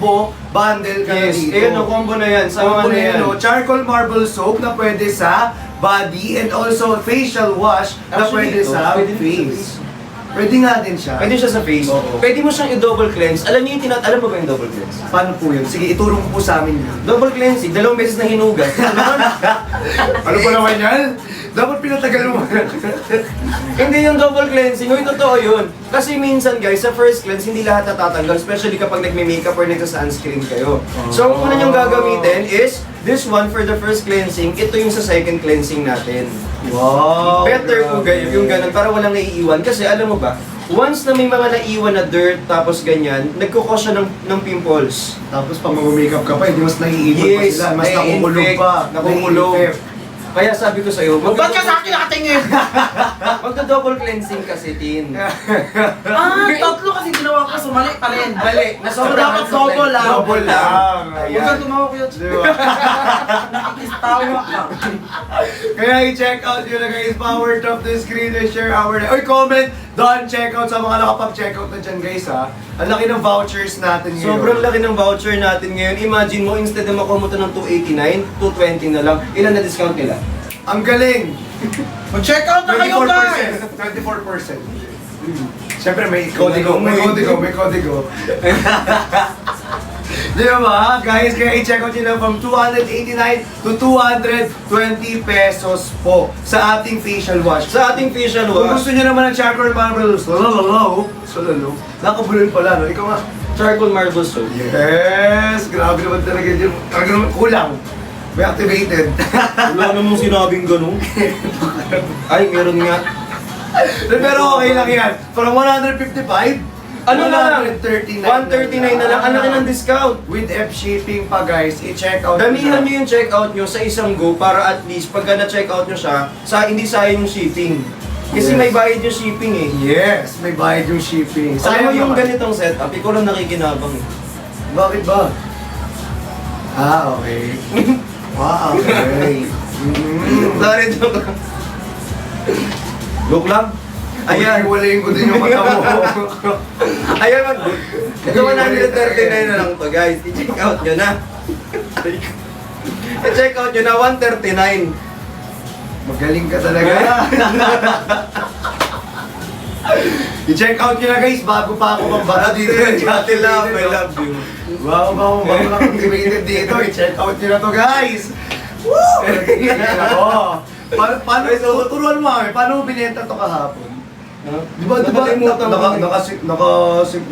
combo bundle ka na Yes, dito. ayun, combo na yan. Sa Combo mga na yan. Charcoal marble soap na pwede sa body and also facial wash na Actually, pwede ito, sa pwede din sa face. Pwede nga din siya. Pwede siya sa face. Oo. Pwede mo siyang i-double cleanse. Alam niyo yung alam mo ba yung double cleanse? Paano po yun? Sige, ituro mo po sa amin yun. Double cleansing, 2 beses na hinugas. Ano pa naman yan? Dapat pinatagal mo. Hindi yung double cleansing, yung totoo yun. Kasi minsan guys, sa first cleanse, hindi lahat natatanggal. Especially kapag nagme-makeup or nagsa-sunscreen kayo. So, ang una niyong gagamitin is, this one for the first cleansing, ito yung sa second cleansing natin. Wow! Better po yung ganun, para walang naiiwan. Kasi alam mo ba, once na may mga naiwan na dirt, tapos ganyan, nagkukos siya ng pimples. Tapos pag mag-makeup ka pa, hindi mas naiiwan pa Yes, sila. Mas nakukulog pa. nakukulog. Kaya sabi ko sa'yo, Ba't ka sa akin nakatingin? magda-double cleansing kasi, Tin. Tatlo kasi ginawa ko, sumali pa rin. Mali, So, dapat double lang. Double lang. Huwag kang tumawa ko yun. Di ba? Nakikistawa ka. Kaya i-check out yun na guys. Power top the screen and share our... Oy, comment doon, check out sa mga nakapag-check out na dyan guys ha. Ang laki ng vouchers natin ngayon. Sobrang laki ng voucher natin ngayon. Imagine mo, instead na makuha mo ito ng 289, 220 na lang. Ilan na discount nila? Ang galing! Mag-check out na kayo guys! 24%. Siyempre may kodigo, may kodigo. Di ba guys? Kaya i-check out nyo na from 289 to 220 pesos po sa ating facial wash. Sa ating facial Kung wash, gusto nyo naman ng charcoal marble, sololo, nakabulol pala, no? Ikaw nga. charcoal marble soap. Yes! Grabe naman talaga yun. Talaga naman kulang. May activated. Wala namang sinabing ganun. Ay, meron nga. Pero okay lang yan. From 155, Ano na lang? 139 139 na lang. Ang laki ng discount. With F shipping pa guys, i-check out Damihan nyo yung checkout nyo sa isang go para at least pagka na-checkout nyo siya, hindi sayang yung shipping. Kasi Yes. may bayad yung shipping eh. Yes, may bayad yung shipping. Alam mo yung naman. ganitong setup, ikaw lang nakikinabang eh. Bakit ba? Okay. Okay. Sorry, joke lang. Joke lang. Ayan. Walayin ko din yung mata mo. Ayan, ito 139 na lang to guys. I-check out nyo na. I-check out nyo na 139. Magaling ka talaga. I-check out nyo na guys, bago pa ako magbara dito. Ate love, I love you. Bago lang activated dito. I-check out nyo na to guys. Woo! Ako. Paano, turuan mo kami, paano mo binenta to kahapon? Di ba, Nakalimutan ko. naka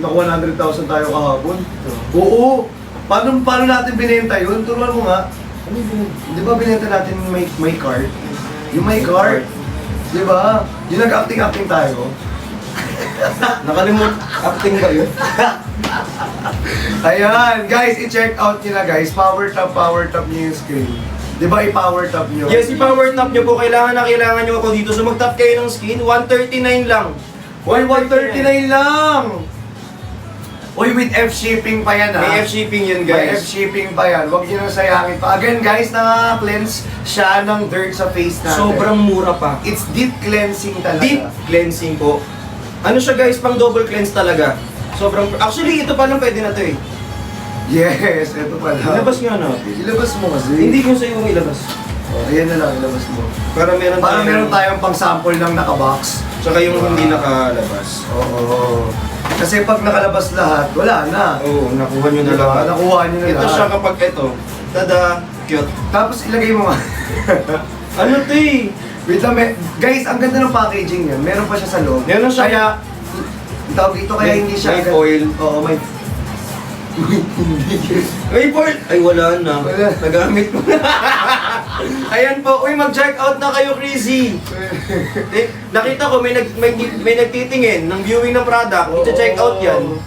100,000 tayo kahapon? Oo. Paano natin binenta yun? Turuan mo nga. Ano yun? Di ba binenta natin yung may card? Yung may card. Di ba? Yung nag-acting tayo. Nakalimut, acting ba yun? Ayan, guys, i-check out nyo na guys. Power tap nyo yung screen. Di ba i-power tap nyo? Yes, i-power tap nyo po. Kailangan nyo ako dito. So mag-tap kayo ng skin, 139 lang. Uy, 139 lang! Uy, with F shipping pa yan ha. May F shipping yun May F guys. shipping pa yan. Huwag nyo nang sayangin pa. Again guys, naka-cleanse siya ng dirt sa face natin. Sobrang mura pa. It's deep cleansing talaga. Deep cleansing po. Ano siya guys, pang double cleanse talaga. Sobrang, actually ito pa lang pwede na to eh. Yes, ito pala. Ilabas nga natin. Ilabas mo kasi. Hindi ko sa'yo yung ilabas. Oh, ayan na lang, ilabas mo. Para meron Para meron tayong pang-sample ng naka-box. Tsaka yung hindi nakalabas. Oo. Kasi pag nakalabas lahat, wala na. Oo, nakuha nyo na Diba? lahat. Nakuha nyo na Ito lahat. siya kapag ito. Tada, cute. Tapos ilagay mo nga. Ano to eh? Wait lang, guys, ang ganda ng packaging niya. Meron pa siya sa loob. Meron siya. Kaya, tawag dito kaya May- hindi siya... may foil. Oo, may... May board! Ay, wala na. Wala. Nagamit mo na. Ayan po. Uy, mag-check out na kayo, Chrissy. Eh, nakita ko, may nagtitingin ng viewing ng product. I-check out yan.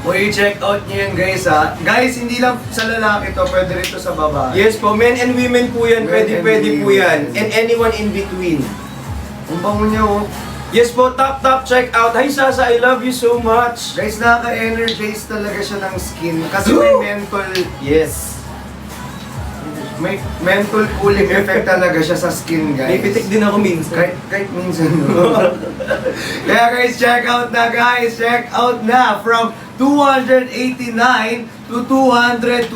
Uy, check out niyo yan guys ha. Guys, hindi lang sa lalaki to, pwede rin to sa babae. Yes po, men and women po yan. Men and Pwede po yan. women. And anyone in between. Ang bango niya oh. Yes po, top check out. Hi Sasa, I love you so much. Guys, nakaka-energize talaga siya ng skin. Kasi may mental... Yes. May mental cooling effect talaga siya sa skin guys. May pitik din ako minsan. Kahit minsan. No? Kaya guys, check out na guys. Check out na from 289 to 220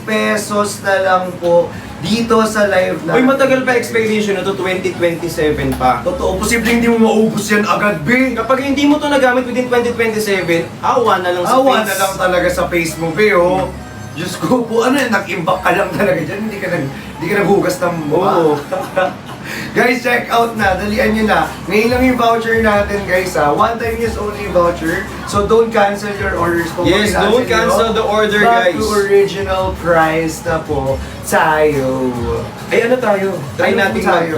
pesos na lang po dito sa live na. Uy, matagal pa expiration na to, 2027 pa. Totoo, posibleng hindi mo maubos yan agad, be. Kapag hindi mo to nagamit within 2027, awa na lang sa Awa face. na lang talaga sa face mo, be, oh. Diyos ko po, ano yan, nag-imbak ka lang talaga dyan, hindi ka naghugas ng mukha. Oo. Guys, check out na, dalian nyo na. Ngayon lang yung voucher natin, guys, ha. One time use only voucher, so don't cancel your orders. Kung Yes, don't cancel the order, back guys. to original price na po tayo. Ay, ano tayo? Try Ano natin po tayo?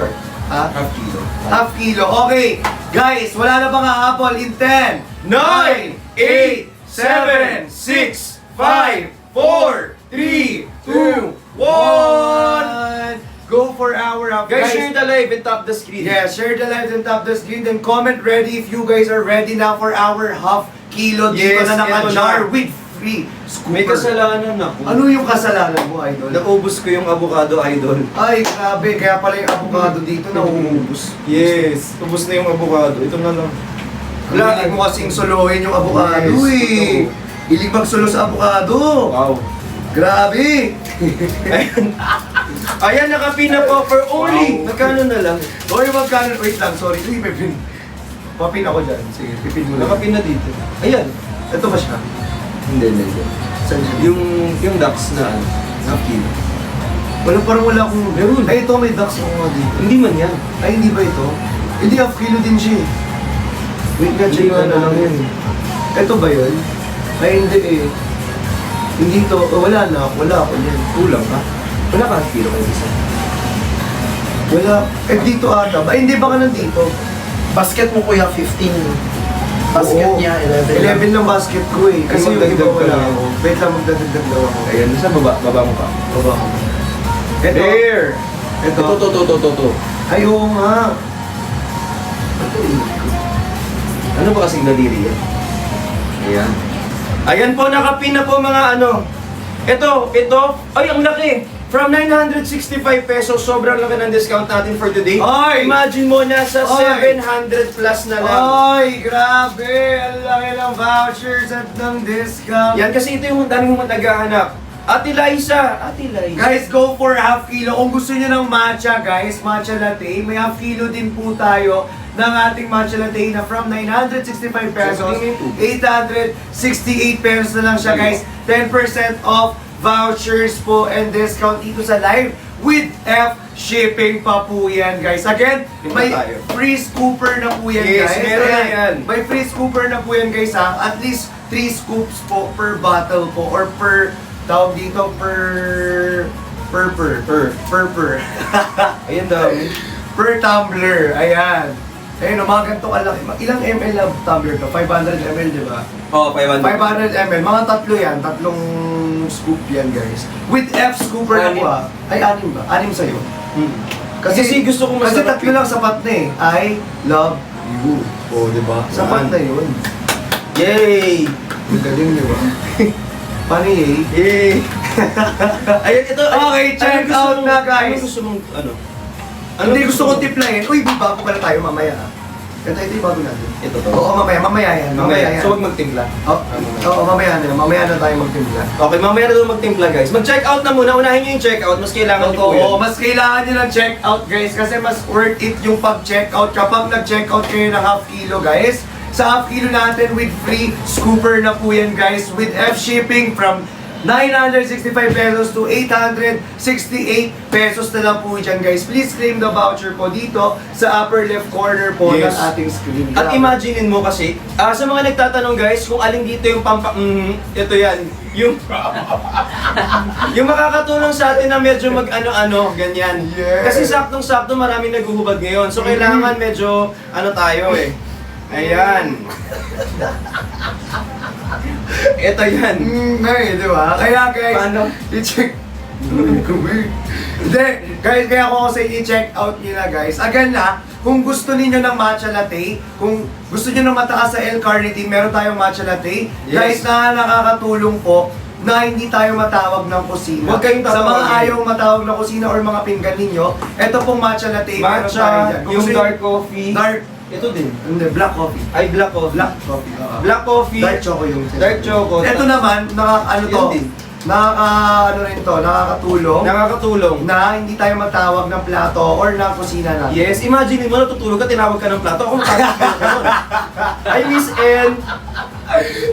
Ha? Half kilo. Half kilo. Okay, guys, wala na bang hahabol in 10, 9, 8, 7, 6, 5, 4, 3, 2, 1! Go for our half. Guys, share the live and tap the screen. Yeah, share the live and tap the screen. Then comment ready if you guys are ready now for our half kilo dito Yes, na ito naka-jar na. with free scooper. May kasalanan ako. Ano yung kasalanan mo, idol? Naubos ko yung avocado, idol. Ay, grabe. Kaya pala yung avocado dito nauubos. Yes, ubos na yung avocado. Ito na lang. Lagi mo kasing suluhin yung avocado Yes, eh. Hilig magsulo sa avocado. Wow. Grabe! Ayan. Ayan, nakapin na po for only. Wow. Magkano na lang? Sorry, magkano? Wait lang, sorry. Uy, may pin. Papin ako dyan. Sige, pipin mo lang. Nakapin na dito. Ayan. Ito ba siya? Hindi. Saan siya? Yung ducks na ano, half kilo. Parang wala akong... Meron. Ay, ito may ducks ako nga dito. Hindi man yan. Ay, hindi ba ito? Hindi, half kilo din siya eh. Wait nga, check Hindi nga na lang ano yun. Ito ba yun? Ay, hindi eh. Hindi ito. Wala na. Wala ako yan. Kulang ka? Wala ka half kilo kayo isa. Wala. Eh, dito ata. Ba, hindi ba ka nandito? Basket mo kuya, 15. Basket Oo. niya, 11. 11 lang basket ko eh. Kasi yung magdagdag iba ka wala lang. ako. Wait lang, magdadagdag daw ako. Ayan, sa baba. Baba mo pa. Baba ko. Ito. There! Ito. Ito. Ay, oo nga. Ano ba kasing daliri yan? Ayan. Ayan po, nakapin na po mga ano. Ito. Ay, ang laki. From 965 pesos, sobrang laki ng discount natin for today. Ay! Imagine mo, nasa Ay! 700 plus na lang. Ay, grabe! Ang laki ng vouchers at ng discount. Yan kasi ito yung dami mong naghahanap. Ate Liza. Guys, go for half kilo. Kung gusto nyo ng matcha, guys, matcha latte, may half kilo din po tayo ng ating matcha latte na from 965 pesos, 868 pesos na lang siya, guys. 10% off vouchers po and discount dito sa live with F shipping pa po yan, guys. Again, Dito may tayo. free scooper na po yan, Yes, guys. meron na Ayan. yan. May free scooper na po yan, guys, ha. At least 3 scoops po per bottle po or per tawag dito per Ayan daw. per tumbler. Ayan. Ayun, mga ganito kalaki. Ilang ml na tumbler to? 500 ml, di ba? Oh, 500. 500 ml. Mga tatlo yan. Tatlong scoop yan, guys. With F scooper na po, ah. Ay, 6 ba? 6 sa'yo. Kasi gusto ko Kasi masarap tatlo lang sapat na eh. I love you. Oh, di ba? Sapat na yun. Yay! Ang galing, di ba? Paano yay? Yay! Ayan, ito. Okay, check gusto out mong- na, guys. Ano gusto mong, ano? Hindi gusto kong tiplayin. Uy, bago pala tayo mamaya, ah. Ito yung bago natin. Ito to. Oo, mamaya yan. Mamaya yan. So, huwag magtimpla. Oo, mamaya na. Mamaya na tayo magtimpla. Okay, mamaya na doon magtimpla, guys. Mag-check out na muna. Unahin nyo yung check out. Mas kailangan nyo po Oo, yan. mas kailangan nyo ng check out, guys, kasi mas worth it yung pag-check out kapag nag-check out kayo ng half kilo, guys. Sa half kilo natin with free scooper na po yan, guys, with F shipping from 965 pesos to 868 pesos na lang po dyan, guys. Please claim the voucher po dito sa upper left corner po Yes. ng ating screen. At imaginein mo kasi, sa mga nagtatanong guys, kung alin dito yung ito yan, yung yung makakatulong sa atin na medyo mag-ano-ano, ganyan. Yes. Kasi saktong-sakto maraming naguhubad ngayon. So kailangan medyo, tayo eh. Ayan. Ito yan. Ngayon, di ba? Kaya, guys, Paano? i-check. Hindi, guys, kaya ako sa i-check out nyo na, guys. Again na, kung gusto ninyo ng matcha latte, kung gusto nyo ng mataas sa L-carnitine, meron tayong matcha latte. Yes. Guys, nakakatulong po na hindi tayo matawag ng kusina. Huwag kayong Sa mga tatawagin. ayaw matawag ng kusina or mga pinggan ninyo, eto pong matcha latte. meron tayo Matcha, dyan. Kung yung gusto dark coffee. Dark Ito din. Hindi, black coffee. Ay, black coffee. Black coffee. Black coffee. Dark choco yung Dark choco. Ito naman, ano to? Yun din. Ano rin to, nakakatulong Nakakatulong. na hindi tayo matawag ng plato or ng kusina natin. Yes, imagine mo natutulog ka, tinawag ka ng plato. Ako matawag ka nun. Hi, Miss N.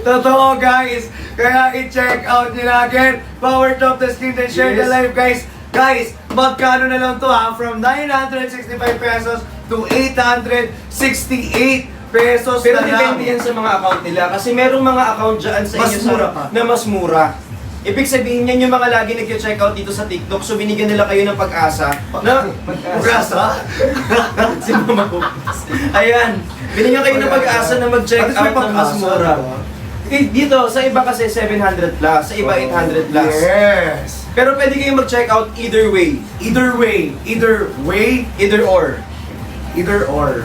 Totoo guys, kaya i-check out nyo na again. Power top the screen and share the Yes. live guys. Guys, magkano na lang to ha? From 965 pesos to 868 pesos Pero na lang. depende yan sa mga account nila. Kasi merong mga account dyan sa Mas inyo mura pa. na mas mura. Ibig sabihin yan yung mga lagi nag-check out dito sa TikTok. So binigyan nila kayo ng pag-asa. Na, Ugasa? si Mama Cookies. Ayan. Binigyan kayo ng pag-asa na mag-check At least may out ng mas pag-asa, mura. diba? Eh, dito, sa iba kasi 700 plus, sa iba 800 plus. Yes. Pero pwede kayong mag-check out either way. Either way, Either or. either or.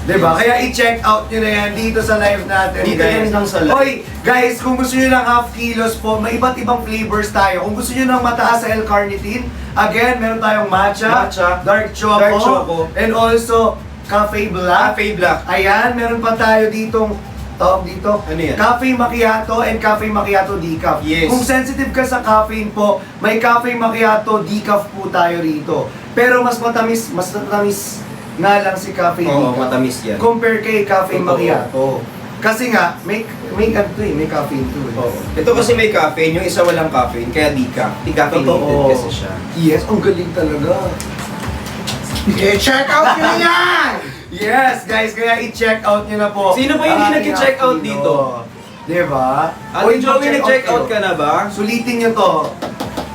Diba? Kaya i-check out nyo na yan dito sa live natin, Dito guys. yan lang sa live. Hoy, guys, kung gusto nyo ng half kilos po, may iba't ibang flavors tayo. Kung gusto nyo ng mataas sa L-carnitine, again, meron tayong matcha, Matcha, dark choco, dark choco, and also cafe black. Cafe Black. Ayan, meron pa tayo ditong tawag dito. Ano yan? Cafe macchiato and cafe macchiato decaf. Yes. Kung sensitive ka sa caffeine po, may cafe macchiato decaf po tayo rito. Pero mas matamis nga lang si cafe Oo, decaf. matamis yan. Compare kay cafe Totoo. macchiato. Kasi nga, may caffeine to eh. Oo. Ito kasi may caffeine, yung isa walang caffeine, kaya decaf. Decaffeinated kasi siya. Yes, ang galing talaga. I-check out nyo yan! Yes, guys, kaya i-check out nyo na po. Sino pa yung hindi ang nag-check out ating dito? Diba? Ate Joey, nag-check out ka na ba? Sulitin nyo to.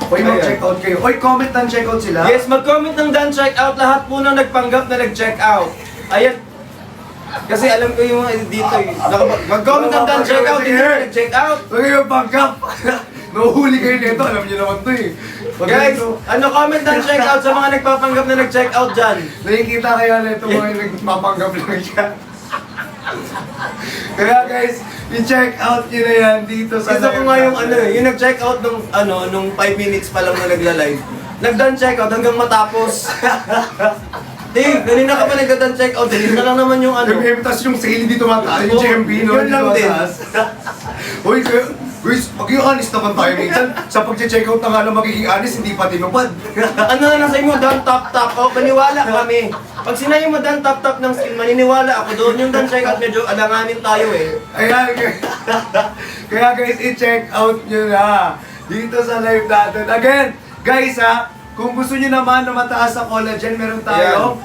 Hoy, Ayan. mag-check out kayo. Hoy, comment ng check out sila. Yes, mag-comment ng done check out lahat po nang nagpanggap na nag-check out. Ayan. Kasi alam ko yung dito eh. Mag-comment ng done check out, hindi na nag-check out. Huwag kayong pagkap. Nahuhuli kayo nito. Alam nyo naman to eh. Pag Guys, ganito, ano comment ng check out sa mga nagpapanggap na nag-check out dyan? nakikita kaya na ito mga nagpapanggap lang siya. Kaya guys, i-check out nyo na yan dito sa Gusto ko live nga yung natin. ano, yung nag-check out nung 5 minutes pa lang na nagla-live. Nag-done check out hanggang matapos. Dave, kanina ka pa nag-done check out, dali na lang naman yung ano. Nag-imitas yung sale dito mataas, yung Oo, GMB, no? yun lang din. Uy, guys, maging honest naman tayo minsan. Sa pag-check out na nga na magiging honest, hindi pa tinupad. Ano na lang sa inyo, done top. Oh, maniwala kami. Pag sinabi mo done top ng skin, maniniwala ako doon. Yung done check out, medyo alanganin tayo eh. Ayan, kaya guys, i-check out nyo na dito sa live natin. Again, guys ha, kung gusto nyo naman na mataas sa collagen, meron tayong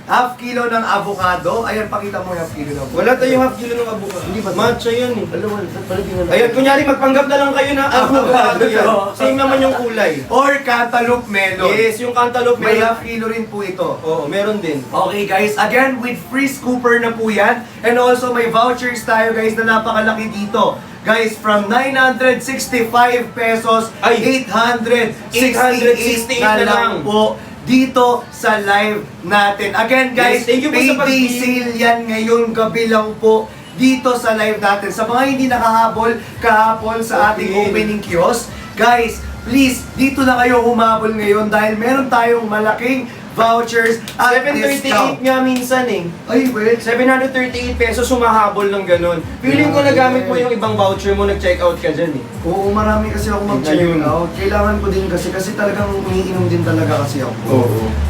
half kilo ng avocado. Ayan, pakita mo yung half kilo ng avocado. Wala tayong half kilo ng avocado. Hindi ba? Matcha yan eh. Alam mo, pala di nga na. Ayan, kunyari magpanggap na lang kayo na avocado yan. Same naman yung kulay. Or cantaloupe melon. Yes, yung cantaloupe May meron. half kilo rin po ito. Oo, meron din. Okay guys, again with free scooper na po yan. And also may vouchers tayo guys na napakalaki dito. Guys, from 965 pesos, Ay, 868 na lang po dito sa live natin. Again guys, Yes, thank you po sa payday pag-team. sale yan ngayon gabi lang po dito sa live natin. Sa mga hindi nakahabol kahapon sa ating Okay. opening kiosk, guys, please, dito na kayo humabol ngayon dahil meron tayong malaking vouchers at 738 discount. nga minsan eh. Ay, wait. 738 pesos humahabol ng ganun. Feeling ko nagamit mo yung ibang voucher mo, nag-check out ka dyan eh. Oo, marami kasi ako mag-check Ayun. out. Kailangan ko din kasi talagang umiinom din talaga kasi ako.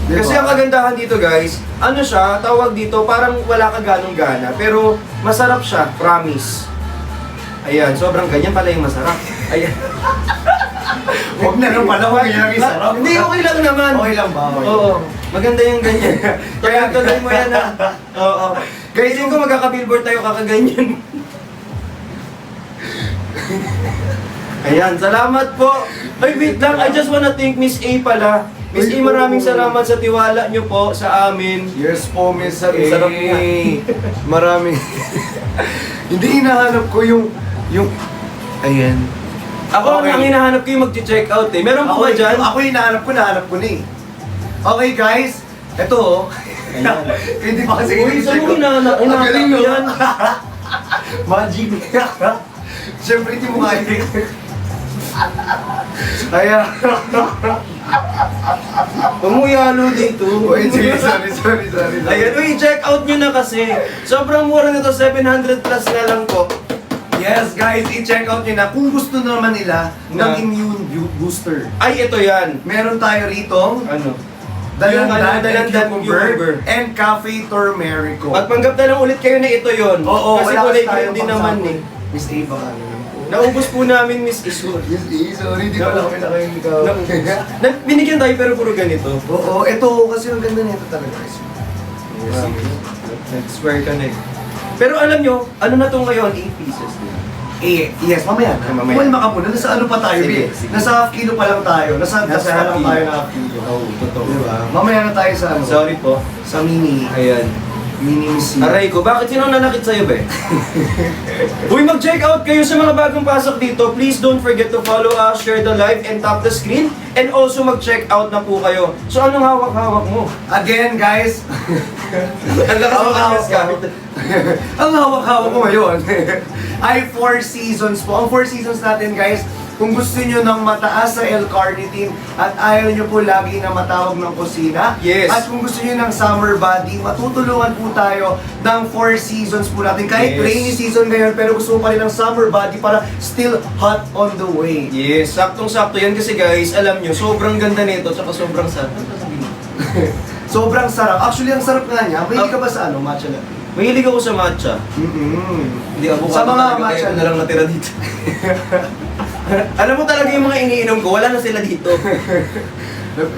Diba? Kasi ang kagandahan dito guys, ano siya, tawag dito, parang wala ka ganong gana, pero masarap siya, promise. Ayan, sobrang ganyan pala yung masarap. Ayan. Huwag na lang pala kung yan ang sarap. Hindi, okay lang naman. Okay lang ba? Okay. Oo, maganda yung ganyan. Kaya tuloy mo yan ha. Oo. Guys, hindi ko magkaka-billboard tayo kakaganyan. Ayan, salamat po. Ay, wait lang, I just wanna thank Miss A pala. Miss A, maraming salamat sa tiwala nyo po sa amin. Yes po, Miss A. Sarap nga. Maraming. Hindi hinahanap ko yung... Ayan. Ako Okay. ang hinahanap ko yung mag-check out eh. Meron po ba dyan? Ako yung nahanap ko na eh. Okay guys, eto oh. Ayan. Hindi pa kasi Uy, saan mo check out. hinahanap? Ang galing no? Yan. Magic. Siyempre hindi mo kaya. Ayan. Pumuyalo dito. Wait, sorry. Ayan, uy, check out nyo na kasi. Sobrang mura nito, 700 plus na lang po. Yes, guys, i-check out nyo na kung gusto naman nila ng immune booster. Ay, ito yan. Meron tayo rito, Ano? dalandan, dalandan cucumber, and cafe turmerico. Magpanggap na lang ulit kayo na ito yon. Oo, kasi wala kulay kasi tayong green din naman pangsapon. eh. Miss A, baka naman po. Naubos po namin, Miss Isur. Miss A, sorry, di pala kami nakain ikaw. Binigyan tayo pero puro ganito. Oo, ito kasi ang ganda nito talaga. Nag-square ka na eh. Pero alam nyo, ano na to ngayon? 8 pieces din. Yes, mamaya na. Mamaya. Kumalma ka muna. Nasa ano pa tayo, Sige, eh? sige. Nasa half kilo pa lang tayo. Nasa Nasa pa half lang kilo. tayo na half kilo. Oo, totoo. Diba? Mamaya na tayo sa ano? Sorry po. Sa mini. Ayan. Mini Miss. Aray ko, bakit sino nanakit sa'yo, be? Uy, mag-check out kayo sa mga bagong pasok dito. Please don't forget to follow us, share the live, and tap the screen. And also mag-check out na po kayo. So, anong hawak-hawak mo? Again, guys. Ang lakas mo kasi gamit. Ang hawak-hawak ko ngayon ay 4 seasons po. Ang 4 seasons natin, guys, kung gusto nyo ng mataas sa L-carnitine at ayaw nyo po lagi na matawag ng kusina. Yes. At kung gusto nyo ng summer body, matutulungan po tayo ng 4 seasons po natin. Kahit Yes. rainy season ngayon, pero gusto mo pa rin ng summer body para still hot on the way. Yes, saktong-sakto yan kasi guys, alam nyo, sobrang ganda nito, tsaka sobrang sarap. Sobrang sarap. Actually, ang sarap nga niya. May ka ba sa ano, matcha latte? Mahilig ako sa matcha. Hindi avocado Sa mga talaga, matcha kaya na lang natira dito. Alam mo talaga yung mga iniinom ko, wala na sila dito.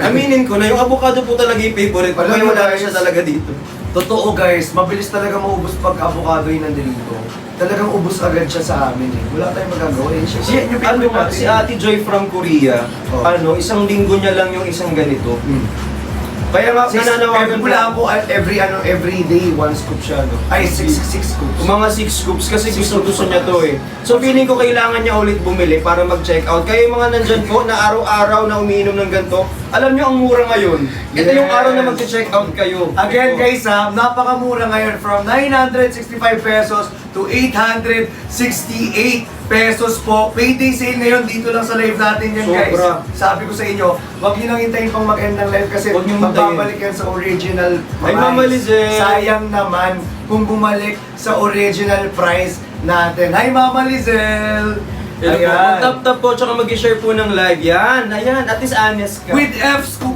Aminin ko na yung avocado po talaga yung favorite ko, Alam kaya mo, wala na guys, siya talaga dito. Totoo guys, mabilis talaga maubos pag avocado yung nandito. Talagang ubos agad siya sa amin eh. Wala tayong magagawa eh. Si, si Ate Joy from Korea, Oh. isang linggo niya lang yung isang ganito. Hmm. Kaya nga, nananawagan Wala po every day, 1 scoop siya. No? Ay, 6 scoops. Mga 6 scoops kasi gusto niya to eh. So feeling ko kailangan niya ulit bumili para mag-check out. Kaya yung mga nandyan po na araw-araw na umiinom ng ganito, alam niyo ang mura ngayon. Ito yung Yes. araw na mag-check out kayo. Again Ito. guys ha, napakamura ngayon from 965 pesos to 868 pesos po. Payday sale ngayon dito lang sa live natin yan guys. Sobra. Sabi ko sa inyo, wag niyo nang hintayin pang mag-end ng live kasi Huwag niyong hintayin. magbabalik yan sa original Ay, price. Mama Lizelle. Sayang naman kung bumalik sa original price natin. Hi Mama Lizelle! Ayan. Tap-tap po, tsaka mag-share po ng live. Yan, ayan. At least honest ka. With F scoop.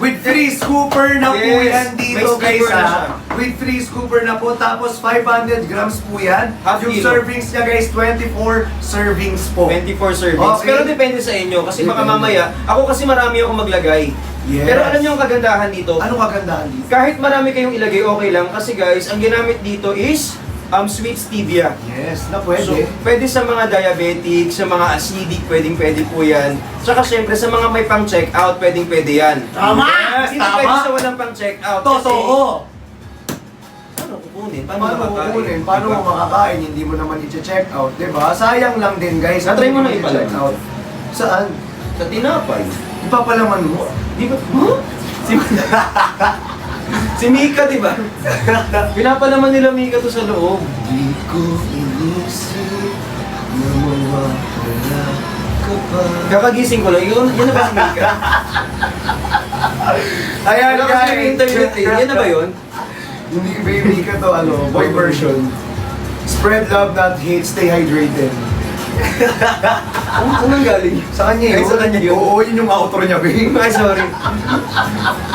With 3 scooper na po Yes. yan dito May guys scooper na ha. siya. With 3 scooper na po. Tapos 500 grams po yan. Half Yung kilo. servings niya guys, 24 servings po. 24 servings. Okay. Pero depende sa inyo kasi baka Depende. mamaya, ako kasi marami ako maglagay. Yes. Pero alam niyo ang kagandahan dito? Anong kagandahan dito? Kahit marami kayong ilagay, okay lang. Kasi guys, ang ginamit dito is sweet stevia. Yes, na So, pwede. pwede sa mga diabetic, sa mga acidic, pwede po yan. Tsaka syempre, sa mga may pang-check out, pwede yan. Tama! Hindi Tama! pwede sa walang pang-check out. Totoo! Paano kukunin? Paano Paano makakain? kukunin? Paano mo makakain? Hindi mo naman i-check out, di ba? Sayang lang din guys. Na-try mo na Hindi ipalaman? i-check out. Saan? Sa tinapay. Ipapalaman mo? Di ba? Huh? Si Mika, di ba? Pinapalaman nila Mika to sa loob. Di ko inisip na mawawala ka pa. Kakagising ko lang. Yun na ba si Mika? Ayan Wala kasi yung internet eh. Yan na ba yun? Hindi baby ka to, boy version. Spread love, not hate, stay hydrated. Saan ang galing? Sa kanya Ay, sa kanya yun? Oo, yun yung outro niya, babe. Ay, sorry.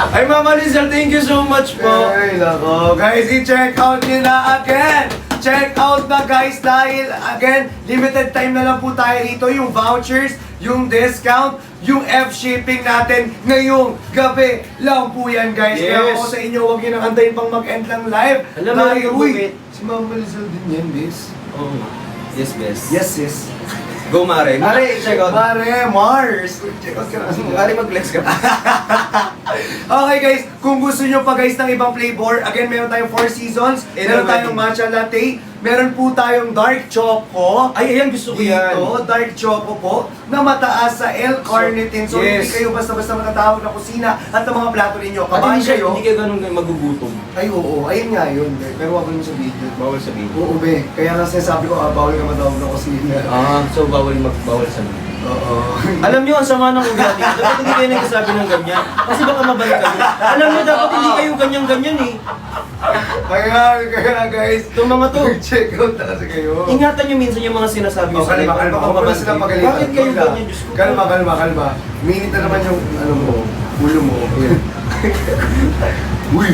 Ay, Mama Lizelle, thank you so much po. Ay, nako. Guys, i-check out nyo na again. Check out na guys dahil again, limited time na lang po tayo rito. Yung vouchers, yung discount, yung F-shipping natin ngayong gabi lang po yan guys. Kaya Yes. ako sa inyo, huwag nyo nang antayin pang mag-end lang live. Alam mo, Dahil, yung uy, bumit. si Mama Lizelle din yan, bis. Oh, yes, best. Yes, sis. Go, Mare. Mare, check out. Mare, Mars. Check out ka na. Mare, mag-flex ka. Okay guys, kung gusto nyo pa guys ng ibang flavor, again meron tayong 4 seasons, meron tayong matcha latte, meron po tayong dark choco. Ay, ayan, gusto ko yan. Dito, dark choco po, na mataas sa L-carnitine. So, Yes. hindi kayo basta-basta matatawag na kusina at ng mga plato ninyo. At Kabahan hindi siya, kayo. hindi kayo ganun magugutom. Ay, oo. Ayun nga yun. Pero wag mo sa video. Bawal sabihin. Oo, be. Kaya nga sinasabi ko, bawal ka matawag na kusina. So bawal sabihin. Oo. Alam nyo, ang sama ng ugat eh. Dapat hindi kayo nagsasabi ng ganyan. Kasi baka mabalik kayo. Alam nyo, dapat hindi kayo ganyan-ganyan eh. Kaya guys, Itong mga to. check out na kasi kayo. Ingatan nyo minsan yung mga sinasabi nyo Oh, kalma, kalma. Baka Huwag mo na mabalik sila kayo. pagalitan. Bakit kayo Kalma. ganyan? Diyos ko. Kalma. Minit na naman yung, ano mo, ulo mo. Ayan. Uy!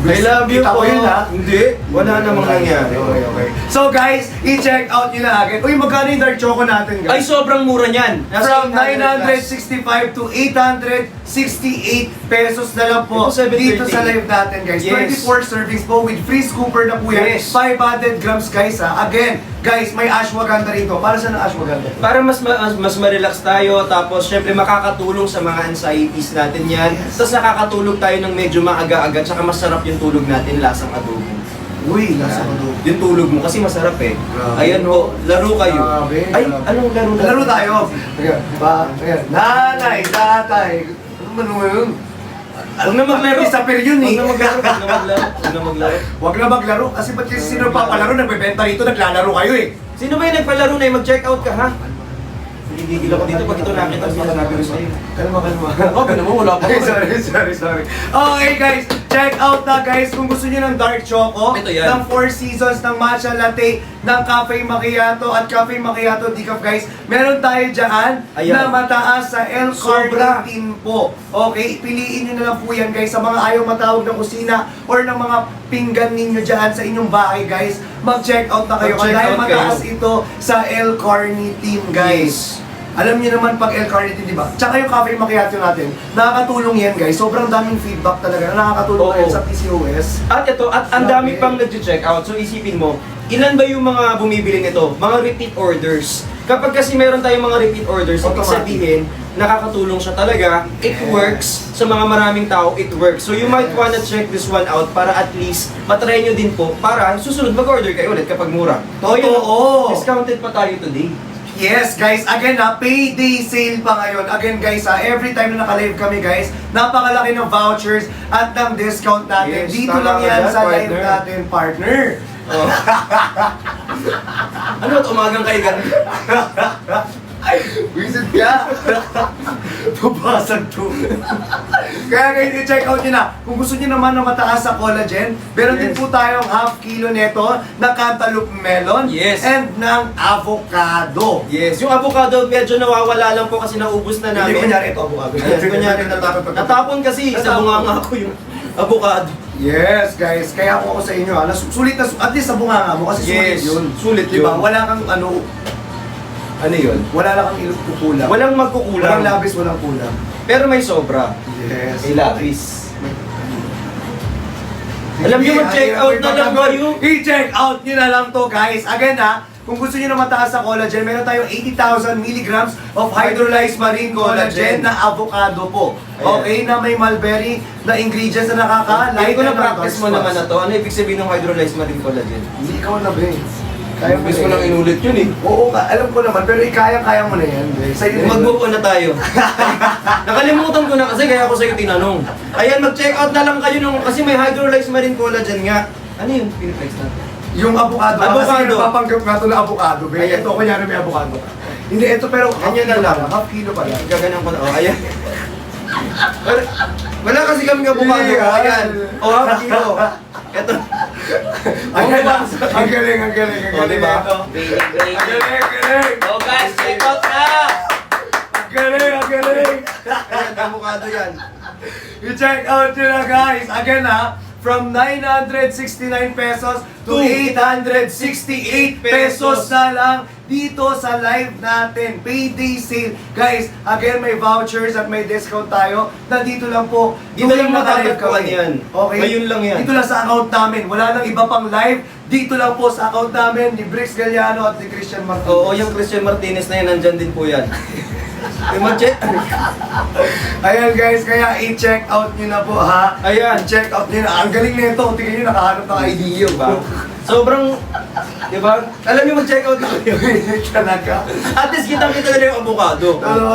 I love you Kita po. ko yun, ha? Hindi. Wala namang nangyari. Okay. So guys, i-check out nyo na agad. Uy, magkano yung dark choco natin, Ay, guys? sobrang mura niyan. From 900 965 to 868 pesos na lang po Ito, 730. dito sa live natin, guys. Yes. 24 servings po with free scooper na po yan. Yes. 500 grams, guys, ha. Again, guys, may ashwagandha rito. Para saan ang ashwagandha? Para mas ma-relax tayo, tapos syempre makakatulong sa mga anxieties natin yan. Yes. Tapos nakakatulog tayo ng medyo maaga-aga, tsaka masarap yung tulog natin, lasang adobo. Uy, nasa ko doon. Yung tulog mo kasi masarap eh. Grabe. Ayan po, laro kayo. Grabe, Ay, grabe. anong laro? Laro tayo. Ayan, ayan. Nanay, tatay. Ano man yun? Huwag na maglaro. Sa per yun eh. Huwag na maglaro. Huwag na maglaro. Kasi ba't kasi sino papalaro, nagbebenta rito, naglalaro kayo eh. Sino ba yung nagpalaro na mag-check out ka ha? Gigigil ako dito pag ito nakita ko sinasabi ko sa'yo. Kalma. Oh, ganun mo, wala pa Ay, ako. sorry. Okay guys, check out na guys kung gusto niyo ng dark choco, Ito yan. ng 4 seasons, ng matcha latte, ng cafe macchiato at cafe macchiato decaf guys. Meron tayo dyan Ayan. na mataas sa L Sobra. carnitine po. Okay, piliin nyo na lang po yan guys sa mga ayaw matawag ng kusina or ng mga pinggan ninyo dyan sa inyong bahay guys. Mag-check out na kayo Mag-check dahil out mataas kayo. ito sa L carnitine guys. Alam niyo naman pag L-carnitine, di ba? Tsaka yung cafe macchiato natin, nakakatulong yan guys. Sobrang daming feedback talaga na nakakatulong Oo. yan sa PCOS. At ito, at ang dami pang nag-check out. So isipin mo, ilan ba yung mga bumibili nito? Mga repeat orders. Kapag kasi meron tayong mga repeat orders, ibig Automatic. sabihin, nakakatulong siya talaga. It Yes. works. Sa mga maraming tao, it works. So you might wanna check this one out para at least matry nyo din po para susunod mag-order kayo ulit kapag mura. Totoo. yun, discounted pa tayo today. Yes guys, again ha, payday sale pa ngayon. Again guys ha, every time na naka-live kami guys, napakalaki ng vouchers at ng discount natin. Yes, Dito tama lang ka yan dyan, sa live partner. natin, partner. Oh. Ano at umagang kayo ganun? Visit ka! Pabasag to. Kaya guys, i-check out nyo na. Kung gusto nyo naman na mataas sa collagen, meron din Yes. po tayong half kilo neto na cantaloupe melon Yes. and ng avocado. Yes, yung avocado medyo nawawala lang po kasi naubos na Hindi namin. kunyari ito avocado. Yes, kunyari natapon kasi sa bunganga ko yung avocado. Yes, guys. Kaya ako sa inyo, sulit na, at least sa bunganga mo kasi Yes, sulit yun. sulit Diba? yun. Wala kang Ano yun? wala lang kang kukulang. Walang magkukulang. Walang labis, walang kulang. Pero may sobra. Yes. May lapis. Alam niyo, mag-check out na lang kayo. I-check out nyo na lang to, guys. Again ha, kung gusto nyo na mataas sa collagen, meron tayong 80,000 milligrams of hydrolyzed marine collagen na avocado po. Ayan. Okay, na may mulberry na ingredients na Hindi ko na and practice mo naman na to. Ano ibig sabihin ng hydrolyzed marine collagen? Hindi ikaw na, Bre. Kaya mo Ibig ko na lang yan. inulit yun eh. Oo nga, alam ko naman, pero kaya mo na yan, Bre. Sa'yo na Mag-move on na tayo. Nakalimutan ko na kasi kaya ako sa'yo tinanong. Ayan, mag-check out na lang kayo nung kasi may hydrolyzed marine collagen nga. Ano yung piniplex natin? Yung avocado. Avocado. Kasi napapanggap nga ito na avocado, Bre. Ayan. Ito, kunyari may avocado. Hindi, ito pero Ganyan na lang. Half kilo pala. Gaganyan ko na. Oh, ayan. Wala kasi kami avocado. Hindi, Ayan. O, half kilo. Ito. Ayan na. Ang galing, ang galing, ang O, galing. diba? Ito. Ang galing, ang galing. Oh, guys, check out na! Ang galing, ang galing. Ayan, avocado yan. I-check out nyo na, guys. Again ha, from 969 pesos to 868 pesos na lang dito sa live natin. Payday sale. Guys, again, may vouchers at may discount tayo na dito lang po. Dito tuwing lang naka-live matatagpuan kami. yan. Okay? Ngayon lang yan. Dito lang sa account namin. Wala nang iba pang live. Dito lang po sa account namin ni Brix Galliano at ni Christian Martinez. Oo, yung Christian Martinez na yan, nandyan din po yan. Mag-check. Ayan guys, kaya i-check out nyo na po ha. Ayan. I-check out nyo na. Ang galing nito. Tingnan nyo, nakahanap ng idea ba? Sobrang, di ba? Alam niyo mag-check out ko yun. Talaga. At least kitang-kita nila yung avocado. Totoo.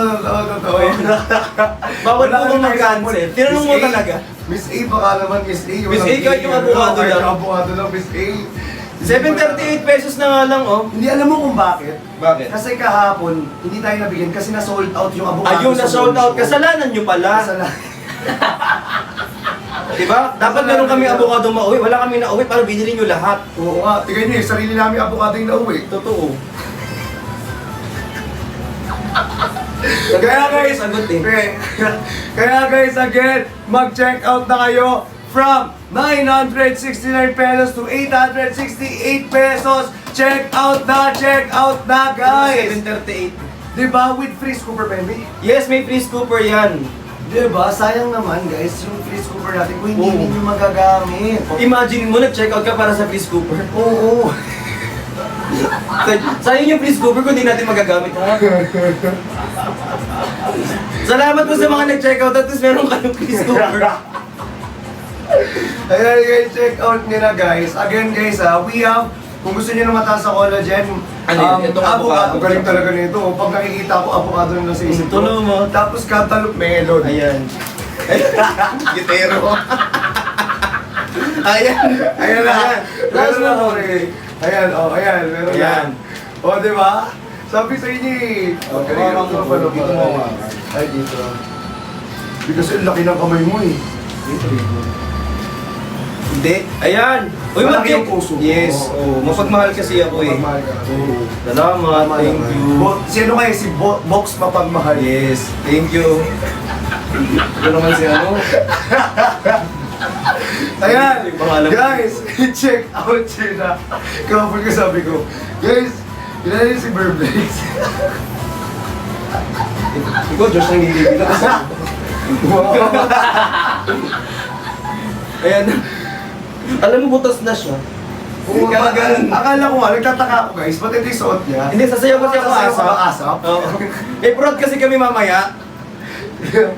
Bawal po kung mag-cancel. Tinanong mo talaga. Miss A, baka naman Miss A. Miss A, kahit yung avocado lang. Yung avocado lang, Miss A. 738 pesos na nga lang, oh. Hindi alam mo kung bakit? Bakit? Kasi kahapon, hindi tayo nabigyan kasi na-sold out yung avocado. Ayun, na-sold out. Kasalanan nyo pala. Kasalanan. Diba? Dapat meron kami avocado mauwi. Wala kami na uwi para binili nyo lahat. Oo nga, tignan nyo, sarili namin avocado yung nauwi. Totoo. Kaya guys, sagot eh. kaya guys, again, mag-check out na kayo from 969 pesos to 868 pesos. Check out na guys. 738. Diba? With free scooper, baby. Yes, may free scooper yan. Diba? Sayang naman guys, yung free scooper natin kung hindi Oo. ninyo magagamit. Imagine mo, nag-check out ka para sa free scooper. Oo. Sayang yung free scooper kung di natin magagamit, ha? Salamat po sa mga nag-check out at least meron kayong free scooper. Ayan guys, check out nyo na guys. Again guys we have, kung gusto nyo na mataas sa collagen, Ano yun? Itong avocado. Galing talaga nito. Pag nakikita ko, avocado na sa isip ko. Tulo mo. Tapos cantaloupe melon. Ayan. Gitero. Ayan. Ayan na. Ayan. Meron na ako eh. Ayan, ayan. Meron na. Ayan. O, di ba? Sabi sa inyo eh. O, galing hawakan ako mo. pala Dito mo hawakan. Ay, dito. Because ang laki ng kamay mo eh. Hindi. Ayan. Uy, Malaki mag-check. yung puso mo. Yes. Oh, mapagmahal kasi ako eh. Mapagmahal ka. Oo. Salamat. Thank you. Sino kayo? Si Box Mapagmahal. Yes. Thank you. Ito naman si ano. Ayan, Yung pangalan mo. guys, check out siya na. Kapag ko sabi ko, guys, kilala niyo si Burblex. Ikaw, Diyos nang gigigil ako sa... Ayan. Alam mo, butas na siya. Oo, Gaganon. akala ko nga, nagtataka ako guys, ba't ito yung suot niya? Hindi, sasayaw kasi ako Sasayaw ka asap. ba asap? Oo. Eh, prod kasi kami mamaya.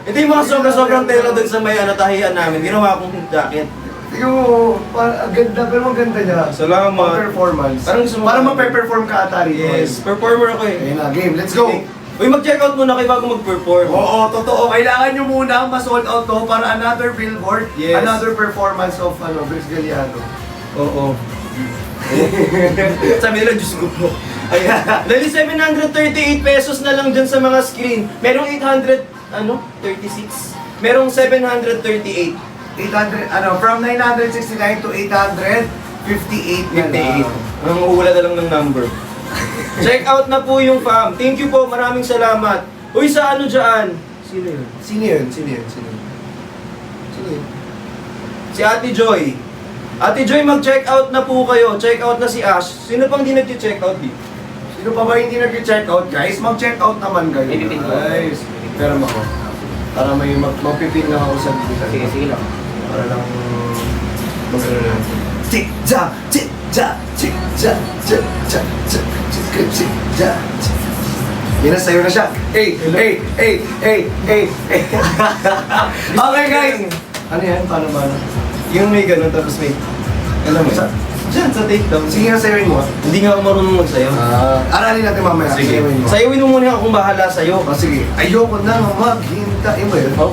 Ito yung mga sobrang tela doon sa may tahian namin. Ginawa kong jacket. Tingnan mo, ang ganda, pero ang ganda niya. Salamat. Pang-performance. Parang gusto mo- Para ma-perform ka ata rito. Yes, performer ako eh. Ayun na, game, let's go! Uy, mag-check out muna kayo bago mag-perform. Oo, totoo. Kailangan nyo muna ma-sold out to para another billboard, Yes. another performance of Briggs Galliano. Oo. Sabi nila, Diyos ko po. Ayan. Dahil 738 pesos na lang dyan sa mga screen. Merong 36. Merong 738. 800, from 969 to 858 na 58. lang. Ang uula na lang ng number. Check out na po yung fam. Thank you po, maraming salamat. Uy, sa ano dyan? Sino yun? Sino yun? Sino yun? Sino yun? Sino yun? Si Ate Joy. Ate Joy, mag-check out na po kayo. Check out na si Ash. Sino pang di nag-check out di? Sino pa ba hindi nag-check out, guys? Mag-check out naman kayo. May pipin ko. Guys, pero ako. Para may magpipin lang ako sa dito. Sige lang. Para lang mag-ano lang. Tik-ja! Tik-ja! Tik-ja! Tik-ja! Tik-ja! Yan na, sa'yo na siya. Hey! Hey! Hey! Hey! Hey! Hey! Okay, guys! Ano yan? Paano ba? Yung may ganun tapos may... Alam mo Sa- Diyan, sa takedown. Sige na, sayoin mo. Hindi nga ako marunong magsayaw. Aralin natin mamaya. Sige. Sayawin mo. Sayawin mo muna akong bahala sa'yo. Sige. Ayoko na maghintay. Iba yun? Oh.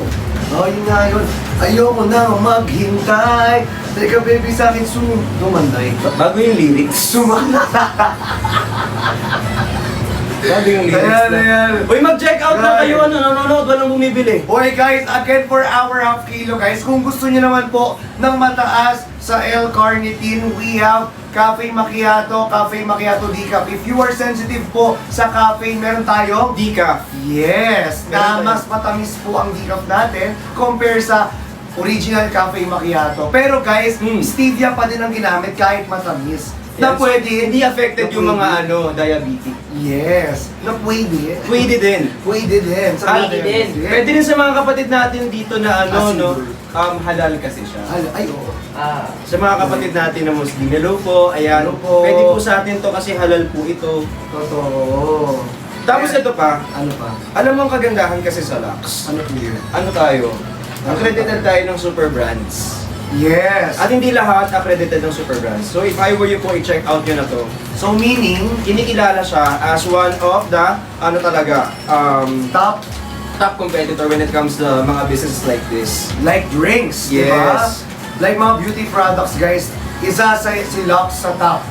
Oh, yun nga yun. Ayoko na maghintay. Teka, baby, sa akin dumanday. Bago yung lyrics. Bago yung lyrics Ayan, na. ayan. Uy, mag-check out na Guys. kayo. Ano, nanonood. Walang bumibili. Okay guys, again for our half kilo guys, kung gusto niyo naman po ng mataas sa L-carnitine, we have Cafe Macchiato Decaf. If you are sensitive po sa caffeine, meron tayong Decaf. yes, na Meron tayo. mas matamis po ang decaf natin compare sa original Cafe Macchiato. Pero guys, stevia pa din ang ginamit kahit matamis. Na Yes. pwede, Hindi affected na yung mga pwede. diabetic. Yes, na pwede. Pwede din. Pwede din. Pwede din. Pwede din sa mga kapatid natin dito na ano, no? Possible. Halal kasi siya. Ay, oo. Sa mga kapatid natin na Muslim, hello po, ayan. Hello po. Pwede po sa atin to kasi halal po ito. Totoo. Tapos ito pa, Ano pa? alam mo ang kagandahan kasi sa Lux. Ano po yun? Ano tayo? Accredited tayo ng super brands. Yes! At hindi lahat accredited ng super brands. So if I were you po, i-check out nyo na to. So meaning, Kinikilala siya as one of the, ano talaga, top top competitor when it comes to mga businesses like this. like drinks, Yes. di ba? Like mga beauty products, guys. Isa sa si Lux sa top.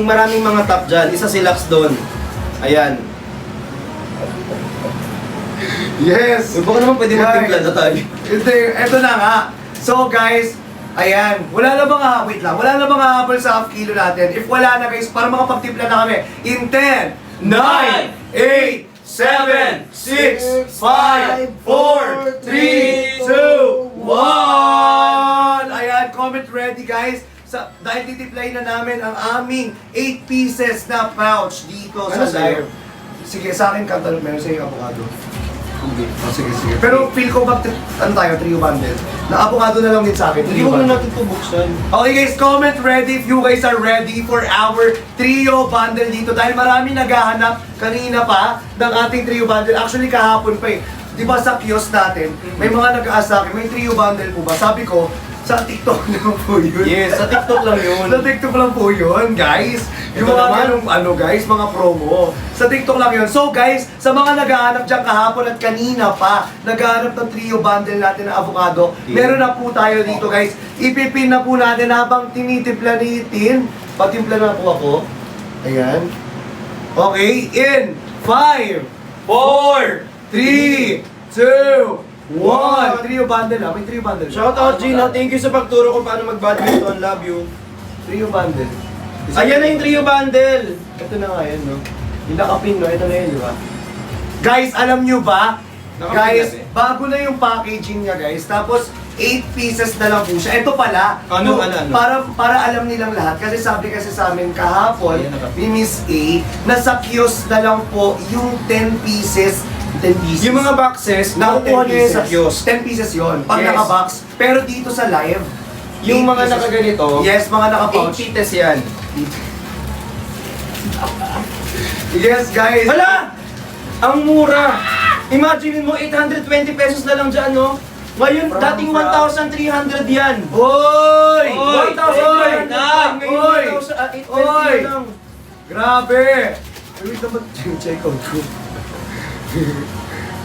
Maraming mga top dyan. Isa si Lux doon. Ayan. Yes! Uy, baka naman pwede magtimpla na tayo. Ito na nga. So guys, ayan. Wala na bang wait lang. Wala na bang habol sa half kilo natin? If wala na guys, para makapagtimpla na kami. In 10, 9, 8, 7, 6, 5, 4, 3, 2, 1! Ayan, comment ready guys. Dahil titiplayin na namin ang aming 8 pieces na pouch dito sa live. Sige, sa akin kantalog meron sa iyo avocado. Sige. Pero feel ko ba, trio bundle? Na avocado na lang din sa akin. Hindi mo na natin ito buksan. Okay guys, comment ready if you guys are ready for our trio bundle dito. Dahil marami naghahanap kanina pa ng ating trio bundle. Actually kahapon pa eh. Di ba sa kiosk natin, may mga nag-aas sa akin, may trio bundle po ba? Sabi ko, sa TikTok lang po yun. Yes, sa TikTok lang yun. Sa TikTok lang po yun, guys. Yung Ito mga naman. ganung guys, mga promo. Sa TikTok lang yun. So guys, sa mga naghahanap dyan kahapon at kanina pa, naghahanap ng trio bundle natin na avocado, meron na po tayo dito guys. Ipipin na po natin habang tinitimpla ni Tin. Patimpla na po ako. Ayan. Okay, in 5, 4, 3, 2, 1. Trio bundle na. May trio bundle. Shout out Gino, thank you sa pagturo kung paano mag-badminton. Love you. Trio bundle. Ayan na yung trio bundle. Ito na nga yan, no? Yung nakapin, no? Ito na yun, di ba? Guys, alam nyo ba? Nakapin Guys, natin. bago na yung packaging niya, guys. Tapos, 8 pieces na lang po siya. Ito pala. Ano? Para alam nilang lahat. Kasi sabi kasi sa amin kahapon, Ayan, nakapin. ni Miss A, na sa kiosk na lang po yung 10 pieces. 10 pieces. Yung mga boxes, Nakukuha 10 niyo yun sa pieces. kiosk. 10 pieces yun. Pag Yes. naka-box. Pero dito sa live, Yung 8 mga pieces. nakaganito, Yes, mga 8 naka-pouch. pieces yan. Yes, guys. Hala! Ang mura! Imagine mo, 820 pesos na lang dyan, no? Ngayon, From- dating 1,300 yan. Oy! 1,300 na! ngayon, Oy! 820 Oy! na lang. Grabe! Wait naman yung check-out ko.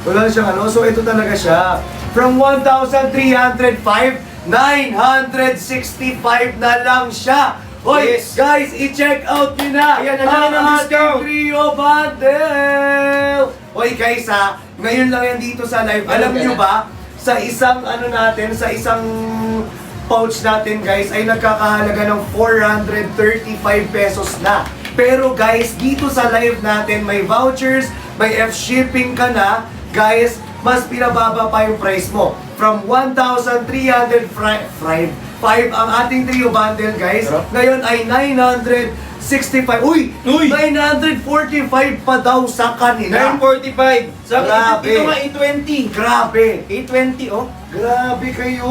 Wala siyang ano. So ito talaga siya. From 1,305, 965 na lang siya. Hoy, Yes. guys, i-check out nyo na Ayan, nandiyan ang discount. trio bundle. Hoy guys ha, ngayon lang yan dito sa live. Alam nyo ba, sa isang ano natin, sa isang pouch natin guys, ay nagkakahalaga ng 435 pesos na. Pero guys, dito sa live natin, may vouchers, may F-shipping ka na. Guys, mas pinababa pa yung price mo. From 1,305 ang ating trio bundle, guys. Pero? Ngayon ay 965. Uy! Uy! 945 pa daw sa kanila. 945. Sabi, Grabe. ito nga 820. Grabe. 820, oh. Grabe kayo.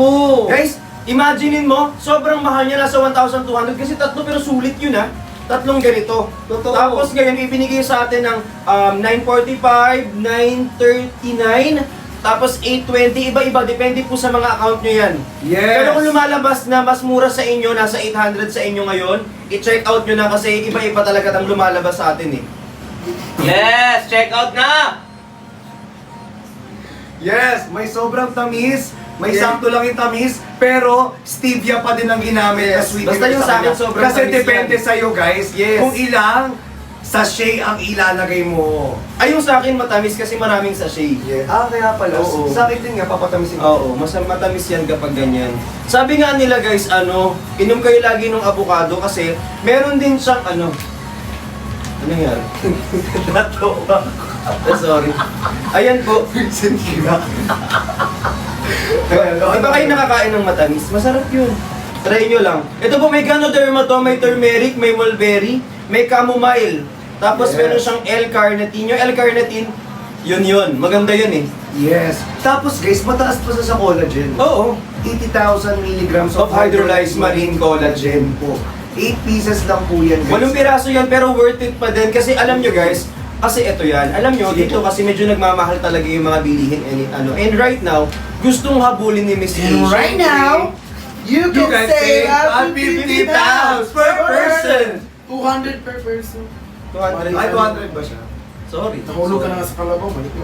Guys, imaginein mo, sobrang mahal niya, nasa 1,200 kasi tatlo pero sulit yun ha. Tatlong ganito. Totoo. Tapos ngayon, ibinigay sa atin ng 945, 939, tapos 820, iba-iba, depende po sa mga account nyo yan. Yes. Pero kung lumalabas na mas mura sa inyo, nasa 800 sa inyo ngayon, i-check out nyo na kasi iba-iba talaga ang lumalabas sa atin eh. Yes! Check out na! Yes, may sobrang tamis, may Yeah. sakto lang yung tamis, pero stevia pa din ang ginamit na Yes. sweetener Basta yung sa akin kanila. sobrang Kasi tamis depende yan. sa'yo guys, Yes. kung ilang sachet ang ilalagay mo. Ay, yung sa akin matamis kasi maraming sachet. Kaya pala. Oo. Sa akin din nga, papatamisin ko. Oo, mas matamis yan kapag ganyan. Sabi nga nila guys, inom kayo lagi ng avocado kasi meron din siyang ano yan? Natawa. Sorry. Ayan po. Vincent Kira. Di ba kayo nakakain ng matamis? Masarap yun. Try nyo lang. Ito po may Ganoderma to, may turmeric, may mulberry, may chamomile. Tapos Yes. meron siyang L-carnitine. Yung L-carnitine, yun. Maganda yun eh. Yes. Tapos guys, mataas pa sa collagen. Oo. 80,000 milligrams Of hydrolyzed marine collagen po. 8 pieces lang po yan guys. Walong piraso yan pero worth it pa din kasi alam nyo guys, kasi ito yan, alam nyo Sige dito po. kasi medyo nagmamahal talaga yung mga bilihin and right now, gustong habulin ni Miss And Asia. right now, you You can save up 50 pounds per person. 200 per person. 200. Ay, 200 ba siya? Sorry. Nahulog ka na nga sa kalabaw, balik mo.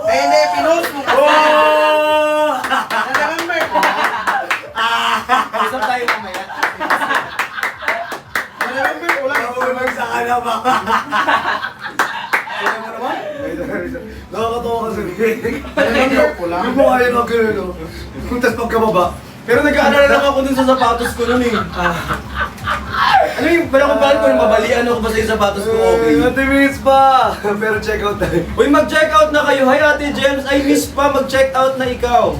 Ay, hindi, pinost mo kasi. Oh! Nag-remember ko. Remember ko lang. Nahulog sa ka na ba? Kaya mo naman? Nakakatawa kasi. Remember ko lang. Yung mukha yun ako yun, no? Tapos pagkababa. Pero nag-aalala lang ako dun sa sapatos ko nun eh. Ano yung, parang kung paano ko yung mabalian ako ba sa yung sapatos ko okay? Ate, miss pa! Pero check out tayo. Uy, mag-check out na kayo. Hi Ate Gems, I miss pa. Mag-check out na ikaw.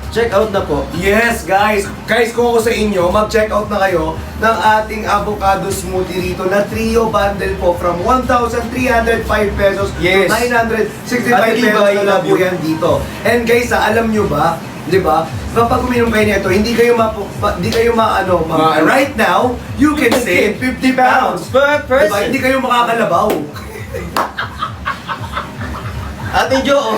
Check out na po. Yes, guys! Guys, kung ako sa inyo, mag-check out na kayo ng ating avocado smoothie rito na trio bundle po from 1,305 pesos Yes. to 965 Ate pesos Levi, na lang love po you. yan dito. And guys, alam nyo ba, di ba, kapag uminom kayo nito, hindi kayo right now, you can save 50 pounds. Per person. Diba? Hindi kayo makakalabaw. Ate Jo, oh.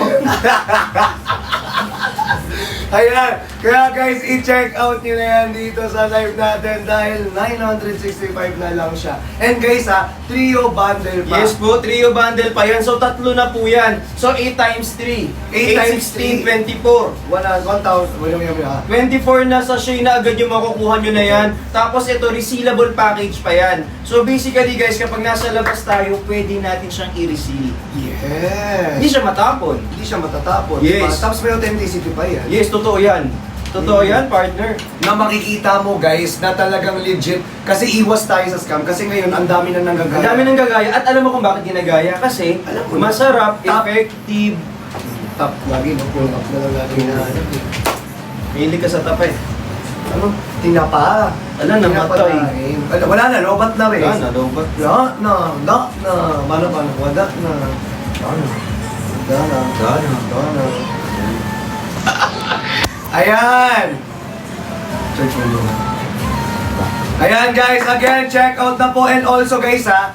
Ayan, kaya guys, i-check out nyo na yan dito sa live natin dahil 965 na lang siya. And guys trio bundle pa. Yes po, trio bundle pa yan. So, tatlo na po yan. So, 8 times 3. 8 times 16, 24. 1,000, walang yung 24 na sachet na agad yung makukuha nyo na yan. Tapos ito, resealable package pa yan. So basically guys, kapag nasa labas tayo, pwede natin siyang i-reseal. Yes. Hindi siya matapon. Hindi siya matatapon. Yes. Diba? Tapos may authenticity pa yan. Yes, totoo yan. Totoo yan, partner. Na makikita mo guys na talagang legit. Kasi iwas tayo sa scam. Kasi ngayon, ang dami na nanggagaya. Ang dami ng gagaya. At alam mo kung bakit ginagaya? Kasi Alam ko na. masarap, Top. effective. Top. Lagi no, pull up na lang lagi na. Mahilig ka sa tapay. Ano? Tinapa. Ala, namatay. Tinapa. Wala na, lobat na rin. Wala na, lobat. Wala na. Wala na. Wala na. Ayan! Search mo muna. Ayan guys, again, check out na po. And also guys sa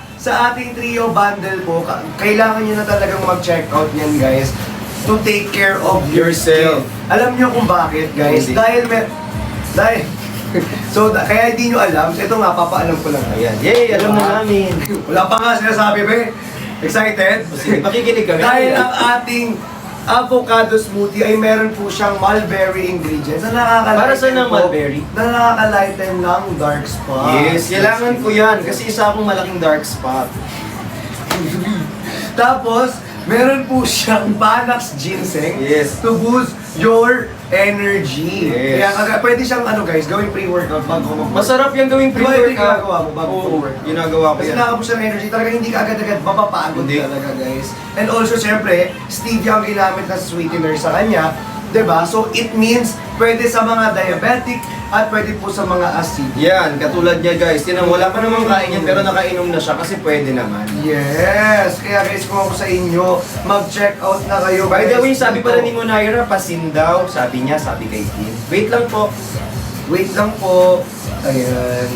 ating trio bundle po, kailangan nyo na talagang mag-check out niyan guys to take care of Yourself. skin. Alam nyo kung bakit guys? Hindi. Dahil kaya hindi nyo alam, ito nga, papaalam ko lang. Ayan. Yay, alam na namin. Wala pa nga sinasabi, be. Excited? Sige, makikinig kami. Dahil ang ating avocado smoothie ay meron po siyang mulberry ingredients na nakakalighten Para saan ang po- mulberry? Na nakakalighten ng dark spot. Yes, kailangan ko yan. Kasi isa akong malaking dark spot. Tapos, meron po siyang Panax ginseng Yes. to boost your energy. Yes. Kaya pwede siyang ano guys, gawing pre-workout bago mag Masarap yung gawing Di ba ito yung pre-workout. ginagawa mo bago Oo, mag-workout? ginagawa ko Kasi yan. nakapos siya ng energy, talaga hindi ka agad-agad mapapagod Hindi. talaga guys. And also syempre, stevia ang ginamit na sweetener sa kanya, 'di ba? So it means pwede sa mga diabetic at pwede po sa mga acid. Yan, katulad niya guys. Tinan, wala pa namang kain yan pero nakainom na siya kasi pwede naman. Yes! Kaya guys, kung ako sa inyo, mag-check out na kayo. By the guys, way, sabi dito. pala ni Monaira, pasin daw. Sabi niya, sabi kay Tin. Wait lang po. Wait lang po. Ayan.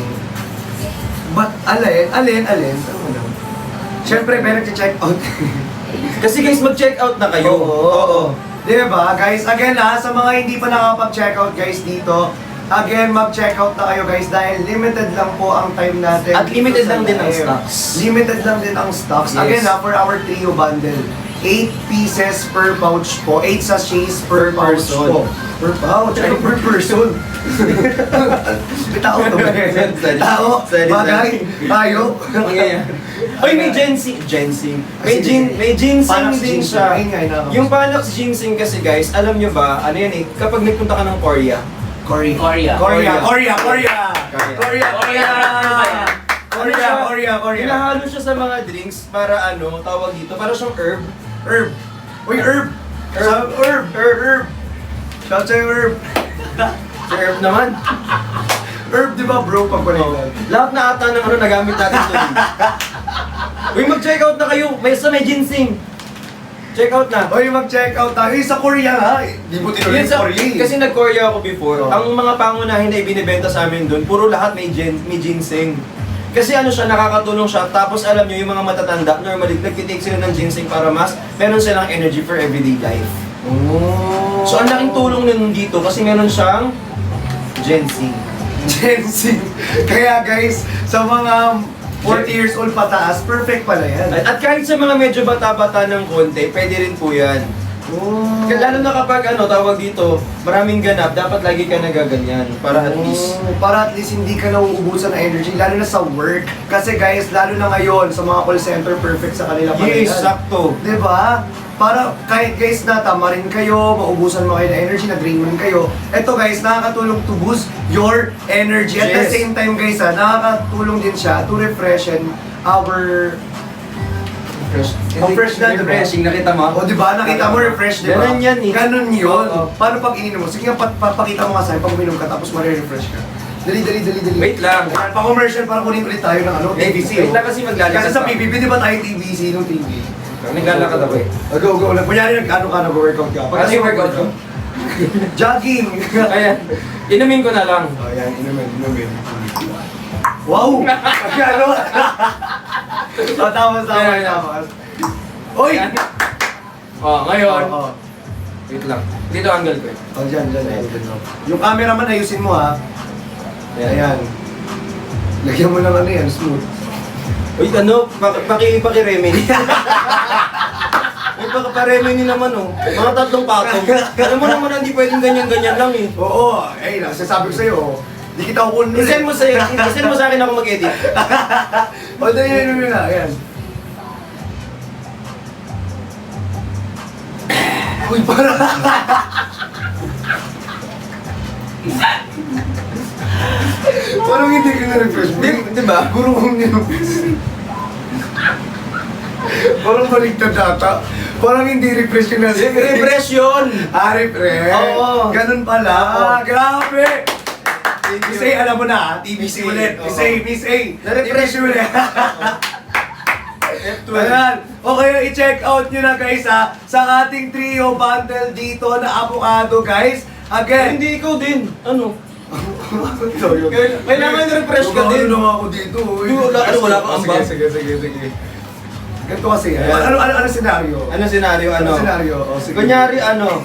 But, alin? Ano mo lang? Siyempre, may nag-check out. Kasi guys, mag-check out na kayo. Oo. Diba, guys? Again sa mga hindi pa nakapag-check out guys dito, again, mag-check out na kayo guys dahil limited lang po ang time natin. At dito limited sa lang din ang live. stocks. Limited lang din ang stocks. Yes. Again for our trio bundle. 8 pieces per pouch po. 8 sachets per Per pouch person. po. Per pouch? Ay, per person. May tao to ba? Sorry. Tao? Sorry, Bagay? sorry. Tayo? Ay, may ginseng. May ginseng Panax din ginseng. siya. Ayun nga, inakap. Yung Panax ginseng kasi guys, alam nyo ba, ano yan eh, kapag nagpunta ka ng Korea, Korea. Korea. Korea. Korea. Korea. Korea. Korea. hinahalo siya sa mga drinks para ano, tawag dito, para siyang herb. Herb. Uy, herb. Herb. Shout sa'yo, herb. Si herb naman. Herb, di ba bro, pag balikan? Lahat na ata ng ano nagamit natin ito. Uy, mag-check out na kayo. May ginseng. Check out na. Uy, mag-check out tayo. Sa Korea ha. Di mo tinuloy Yun yung sa, Korea eh. kasi nag-Korea ako before. Oh. Ang mga pangunahin na ibinibenta sa amin doon, puro lahat may ginseng. Kasi ano siya, nakakatulong siya. Tapos alam nyo, yung mga matatanda, normally, nagtitake sila ng ginseng para mas meron silang energy for everyday life. Oh. So, ang laking tulong nun dito kasi meron siyang ginseng. Ginseng. Kaya guys, sa mga 40 years old pataas, perfect pala yan. At kahit sa mga medyo bata-bata ng konti, pwede rin po yan. Oh. Lalo na kapag tawag dito, maraming ganap, dapat lagi ka nagaganyan para at least. Para at least hindi ka nauubusan ng energy, lalo na sa work. Kasi guys, lalo na ngayon, sa mga call center, perfect sa kanila pala Yes, yan. sakto. Diba? Para kahit guys na tama rin kayo, maubusan mo kayo ng energy, na-drain man kayo. Ito guys, nakakatulong to boost your energy. At the Yes. same time guys, nakakatulong din siya to refreshen our... Fresh. Fresh na, diba? Refreshing, nakita mo? O diba, nakita mo refresh, diba? Ganun yan eh. Ganun yun. Oo. Paano pag ininom mo? Sige nga, papakita mo nga sa'yo pag uminom ka, tapos marirefresh ka. Dali. Wait lang. Ayan, pa-commercial para kunin ulit tayo ng TVC. Wait lang kasi maglalakad Kasi sa pa. PBB, di ba tayo TVC nung TV? Naglalakad ako eh. Go. Kunyari, nag-ano ka, nag-workout ka. Ano yung workout ko? Jogging! Ayan, inumin ko na lang. Ayan, inumin. Wow! Ano? Tama. Ayan. Oy! Ayan. Ngayon. Oo. Wait lang. Dito angle ko eh. Dyan. Yung cameraman, ayusin mo ha. Ayan. Lagyan mo ng yan, smooth. Uy, paki-remedy. Uy, pa-remedy naman Mga tatlong patong. Alam mo naman hindi pwedeng ganyan-ganyan lang eh. Oo, nasasabi ko sa'yo, di kita kukunin. I-send mo sa akin ako mag-edit. O, dali na, ayan. Uy, para! Parang hindi ka na-refresh. Di ba? Gurong niyo. Parang baligtad data. Parang hindi refresh yung nasa. Refresh yun! Refresh? Oo. Ganun pala. Grabe! Miss A, alam mo na, TBC Miss A, ulit. oo. Miss A. Na-refresh TBC ulit. Ayan. Okay, i-check out nyo na guys sa ating trio bundle dito na avocado guys. Again, Hindi ikaw din. Ano? Kailangan Kailangan refresh ka din. Ano lang ako dito. Wala kang ambag. Sige. Ganito kasi. Ano senaryo? Ano senaryo? Ano senaryo? Sige. Kunyari Ano?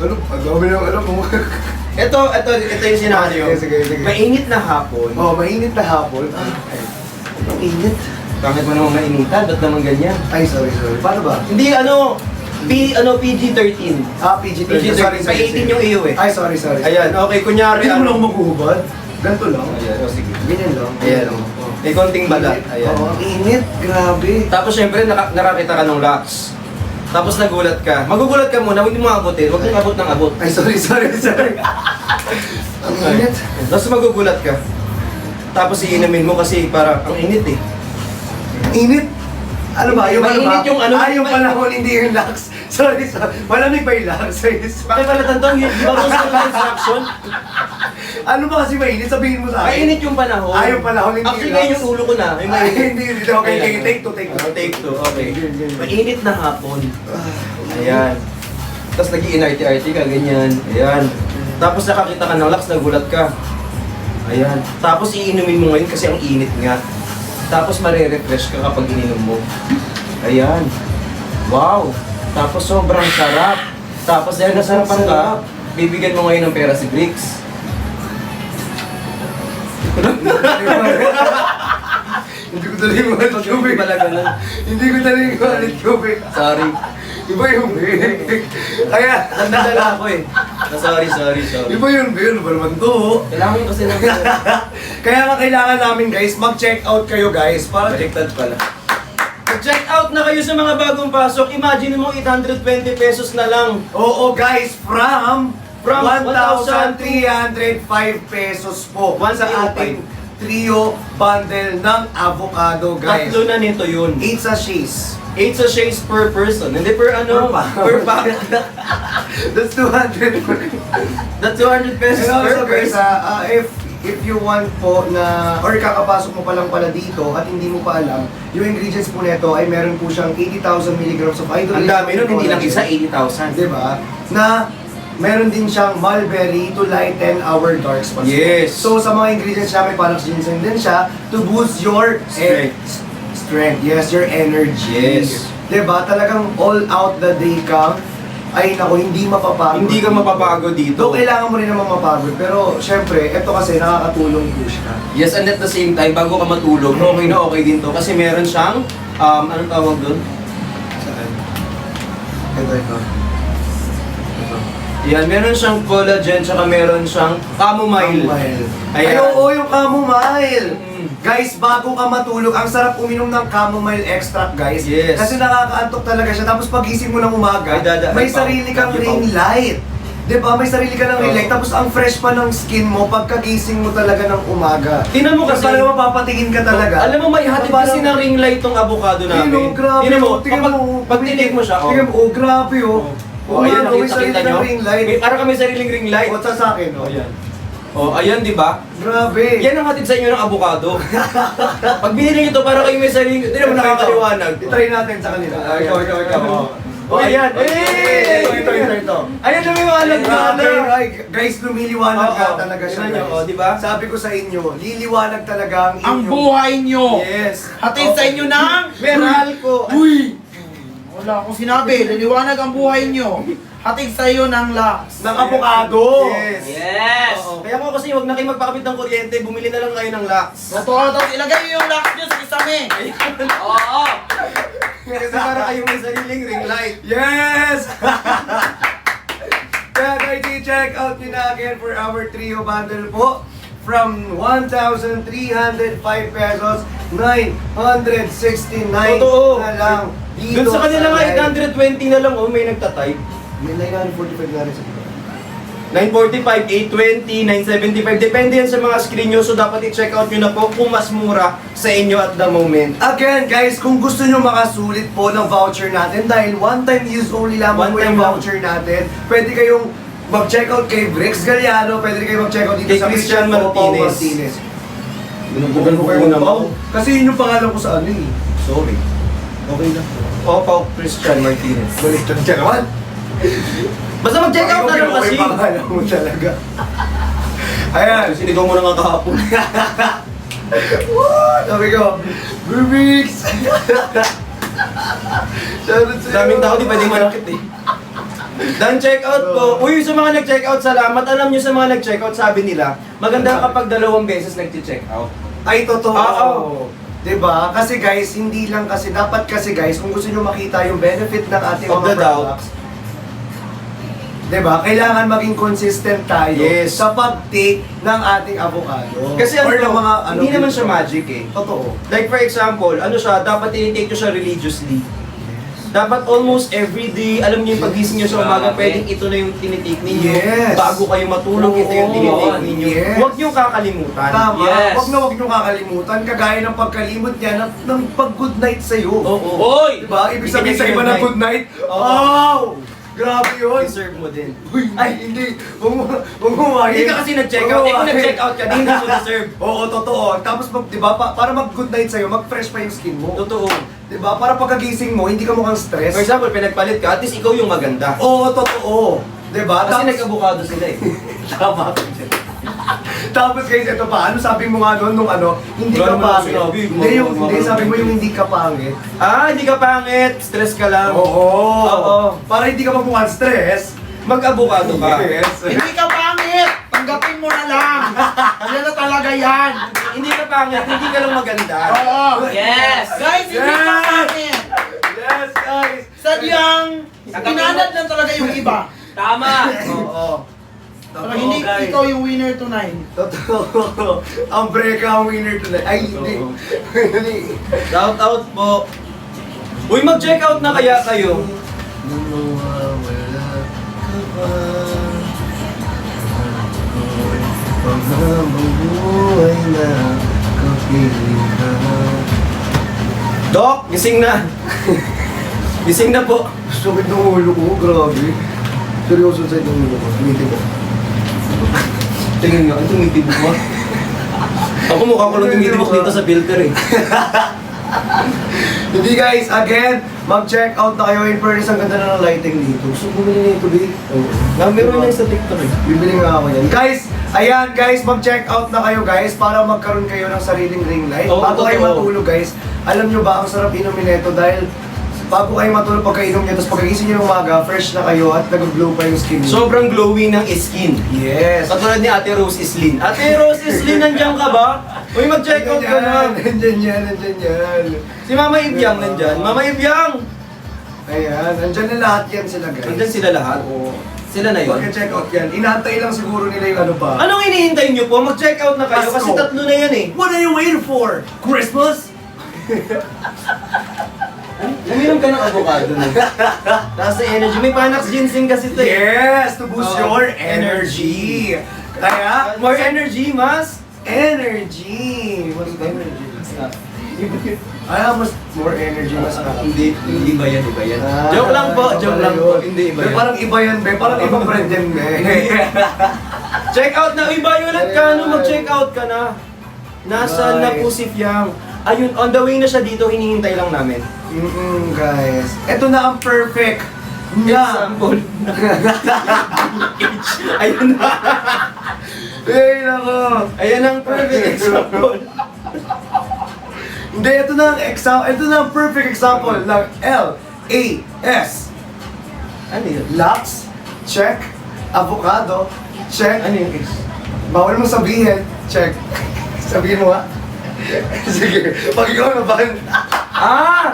Pag-gawin lang, mo. Ito yung senaryo. Sige. Mainit na hapon. Mainit na hapon. Ang init. Bakit mo naman mainitan? Ba't naman ganyan? Ay, sorry. Paano ba? Hindi, PG-13. PG-13. PG-13. Pa 18 yung iyo eh. Ay, sorry. Ayan, okay, kunyari Hindi mo lang maghuhubad. Ganito lang. Ayan, sige. Ganyan lang. Ayan, may konting balat. Ayan. Oo, ang init. Grabe. Tapos syempre, nakakita ka ng lax. Tapos nagulat ka. Magugulat ka muna, huwag mo abutin. Huwag mong abot ng abot. Ay, sorry. Ang init. Tapos magugulat ka. Tapos iinumin mo kasi parang ang init eh. Init? Ano ba? Mainit yung ano? Yung panahon, hindi yung lax. Sorry. Malamig pa yung lax. Bakit pala tantong, di ba gusto ng instruction? Ano ba kasi mainit? Sabihin mo sa akin. Mainit yung panahon. Yung panahon, hindi Actually, yung ngayon lax. yung ulo ko na. Yung Ay, mainit. hindi. Okay. Take two. Take two, okay. Mainit na hapon. Ayan. Tapos nag-i-NRT-RT ka, ganyan. Ayan. Tapos nakakita ka ng lax, nagulat ka. Ayan. Tapos iinumin mo ngayon kasi ang init nga. Tapos marerefresh ka kapag ininom mo. Ayan. Wow. Tapos sobrang sarap. Tapos dahil nasarapan ka, bibigyan mo ngayon ng pera si Bricks. Hindi ko talaga yung wallet tubig. Pala ganun. Hindi ko talaga yung wallet tubig. Sorry. Iba yung Kaya, Nagdadala ako eh. Sorry. Iba yun. Ano ba naman to? Kailangan ko kasi ng... Kaya nga kailangan namin guys, mag-check out kayo guys. Para Baliktad pala. Check out na kayo sa mga bagong pasok. Imagine mo 820 pesos na lang. Oo guys, from From 1,305 pesos po sa 1,305. ating trio bundle ng avocado guys. Tatlo na nito yun. 8 sachets. 8 sachets per person. Hindi per ano? Per pack. Per pack. That's 200. That's 200 pesos And per also guys, person. if you want po na, or kakapasok mo pa lang pala dito at hindi mo pa alam, yung ingredients po nito ay meron po siyang 80,000 milligrams of idol. Ang dami nun, hindi lang isa, 80,000. Diba? Na meron din siyang mulberry to lighten our dark spots. Yes. So sa mga ingredients niya, may parang ginseng din siya to boost your strength. Yes, your energy. Yes. Diba? Talagang all out the day ka. Ay nako, hindi mapapagod. Hindi ka mapapagod dito. Though kailangan mo rin naman mapagod, pero syempre, ito kasi nakakatulong push ka. Yes, and at the same time, bago ka matulog, okay na okay din to. Kasi meron siyang, anong tawag doon? Ito. Yan, meron siyang collagen, tsaka meron siyang chamomile. Ay, oo, yung chamomile. Mm. Guys, bago ka matulog, ang sarap uminom ng chamomile extract, guys. Yes. Kasi nakakaantok talaga siya. Tapos pagising mo ng umaga, Ay, may sarili kang ring light. Diba? May sarili ka ng ring light. Tapos ang fresh pa ng skin mo pagkagising mo talaga ng umaga. Tingnan mo kasi- Parang mapapatingin ka talaga. Alam mo, may hatid Parang- kasi ng ring light tong avocado namin. Tingnan mo, grabe. Tingnan mo, Tingnan kapag, mo. pag tinik mo siya, Tingnan mo, grabe, oh. Oh, ayan, may nakita sarili nyo? ng ring light. May, parang kami sariling ring light. O, sa akin, oh. Ayan. Oh, ayan, di ba? Grabe. Yan ang hatid sa inyo ng avocado. Pag binili nyo ito, parang kayo may sariling, hindi naman nakakaliwanag. I-try natin sa kanila. Ikaw. Oh, ayan. Ito. Ayan na may mga Grabe, nagkana. ay, guys, lumiliwanag Oo, ka talaga siya, tingnan nyo, guys. oh, di ba? Sabi ko sa inyo, liliwanag talaga ang Ang inyong... buhay nyo. Yes. Hatid sa inyo ng... Meral ko. Uy! Wala akong sinabi. Liliwanag ang buhay nyo. Hatid sa iyo ng lax. Ng avocado. Yes. Oo. Kaya mo kasi huwag na kayo magpakabit ng kuryente, bumili na lang kayo ng lax. Totoo, tapos ilagay nyo yung lax nyo sa kisame. Oo. Kasi para kayo may sariling ring light. Yes! Kaya guys, i-check out nyo na again for our trio bundle po. From 1,305 pesos, 969 Totoo. na lang. Doon sa kanila nga 820 na lang, oh, may nagtatype. May 945 na rin sa 945, 820, 975, depende yan sa mga screen nyo, so dapat i-check out nyo na po kung mas mura sa inyo at the moment. Again, guys, kung gusto nyo makasulit po ng voucher natin, dahil one-time use only lamang One po time yung lang. voucher natin, pwede kayong mag-check out kay Brix Galliano, pwede kayo mag-check out dito Kay sa Christian Pao Martinez. Binubugan ko kayo ng Pao. Kasi yun yung pangalan ko sa ano eh. Sorry. Okay lang. Pao Christian Martinez. Balik lang siya naman. Basta mag-check out na lang kasi. Okay, pangalan mo talaga. Ayan. Sinigaw mo na nga kahapon. Sabi ko, Brix! Daming tao, di pwedeng malakit eh. Dan check out po. Uy, sa mga nag-check out, salamat. Alam nyo sa mga nag-check out, sabi nila, maganda kapag 2 beses nag-check out. Ay, totoo. Oo. Diba? Kasi guys, hindi lang kasi, dapat kasi guys, kung gusto nyo makita yung benefit ng ating Of mga the doubt. products, diba? Kailangan maging consistent tayo Yes. sa pag-take ng ating avocado. Kasi Or ng mga, hindi naman siya magic eh. Totoo. Like for example, ano siya, dapat i-take nyo siya religiously. Dapat almost every day, alam niyo yung pagising niyo sa umaga, pwedeng ito na yung tinitake ninyo. Yes. Bago kayo matulog, ito yung tinitake Oo, ninyo. yes. Huwag niyo kakalimutan. Tama. Yes. Huwag nyo kakalimutan, kagaya ng pagkalimot niya ng pag-good night sa'yo. Oo. Hoy! Diba? Ibig sabihin sa Hindi iba ka ng good night, Oo. wow! Grabe yun! Deserve mo din. Uy, ay, hindi. Huwag mo Hindi ka kasi nag-check out. Eh, kung nag-check out ka, di hindi mo deserve. Oo, totoo. Tapos, di ba, para mag-good night sa'yo, mag-fresh pa yung skin mo. Totoo. Di ba? Para pagkagising mo, hindi ka mukhang stress. For example, pinagpalit ka, at least ikaw yung maganda. Oo, totoo. Di ba? Kasi nag-avocado sila eh. Tama. Tapos guys, ito pa, ano sabi mo nga noon nung ano, hindi Wala ka naman pangit. sinabi, Hindi, sabi mo yung hindi ka pangit. Ah, hindi ka pangit. Stress ka lang. Oo. Oo. Para hindi ka magmukhang stress. Mag-avocado ka. Yes. Hindi ka pangit! Tanggapin mo na lang! Yan na talaga yan! Hindi ka pangit, hindi ka lang maganda. Oo! Yes! Guys, hindi ka Yes! pangit! Yes, guys. Sadyang, pinanad lang talaga yung iba. Tama! Oo. Pero hindi guys. ikaw yung winner tonight. Totoo. Ang breka ang winner tonight. Ay, hindi. Shout out po. Uy, mag-check out na kaya kayo. Nung nawawala ka pa, pagmamabuhay na kapiling ka. Doc, gising na. Gising na po. Sakit ng ulo ko, grabe. Seryoso sa itong ulo ko. Tumitin ko. Tingin nga, ang tumitibok mo. Ako mukha ko lang tumitibok dito sa filter eh. Hindi guys, again, mag-check out na kayo. In fairness, ang ganda na ng lighting dito. Gusto bumili na ito, babe. Meron na yung sa TikTok eh. Bibili nga ako yan. Guys, ayan guys, mag-check out na kayo guys para magkaroon kayo ng sariling ring light. Oo, Bago kayo totoo. matulog guys, alam nyo ba ang sarap inumin nito dahil bago kayo matulog pagkainom nyo, tapos pagkagising nyo ng umaga, fresh na kayo at nag-glow pa yung skin nyo. Sobrang glowy ng skin. Yes! Katulad ni Ate Rose Islin. Ate Rose Islin, nandiyan ka ba? Uy, mag-check out ka na. Nandyan yan, nandyan yan. Si Mama Ibyang nandyan. Mama Ibyang! Ayan, nandyan na lahat yan sila guys. Nandyan sila lahat. Oo. Sila na yun. Pagka-check out yan, inaantay lang siguro nila yung ano pa. Anong hinihintay nyo po? Mag-check out na kayo kasi Pasko. 3 na yan eh. What are you waiting for? Christmas? Uminom ka ng avocado na. Taas na energy. May Panax ginseng kasi ito eh. Yes, to boost Oh, your energy. Kaya, More energy, mas. energy. Mas energy. Mas more energy, mas Hindi ba yan, iba yan. Ah, Joke lang po, iba joke pala lang yun. po. Hindi iba Be, yan. parang iba yan, be. Parang ibang brand yan, be. Check out na. Uy, Violet ka, no? Mag-check out ka na. Nasaan na po si Fiang? Ayun, on the way na siya dito, hinihintay lang namin. Guys. Ito na ang perfect na. Example. Ayun na. Ay, nako. Ayan ang perfect example. Hindi, ito na ang ito na ang perfect example ng L-A-S. Ano yun? Lux, check. Avocado, check. Ano yung X? Bawal mo sabihin, check. Sabihin mo nga. Sige, pag ikaw naman. Ah!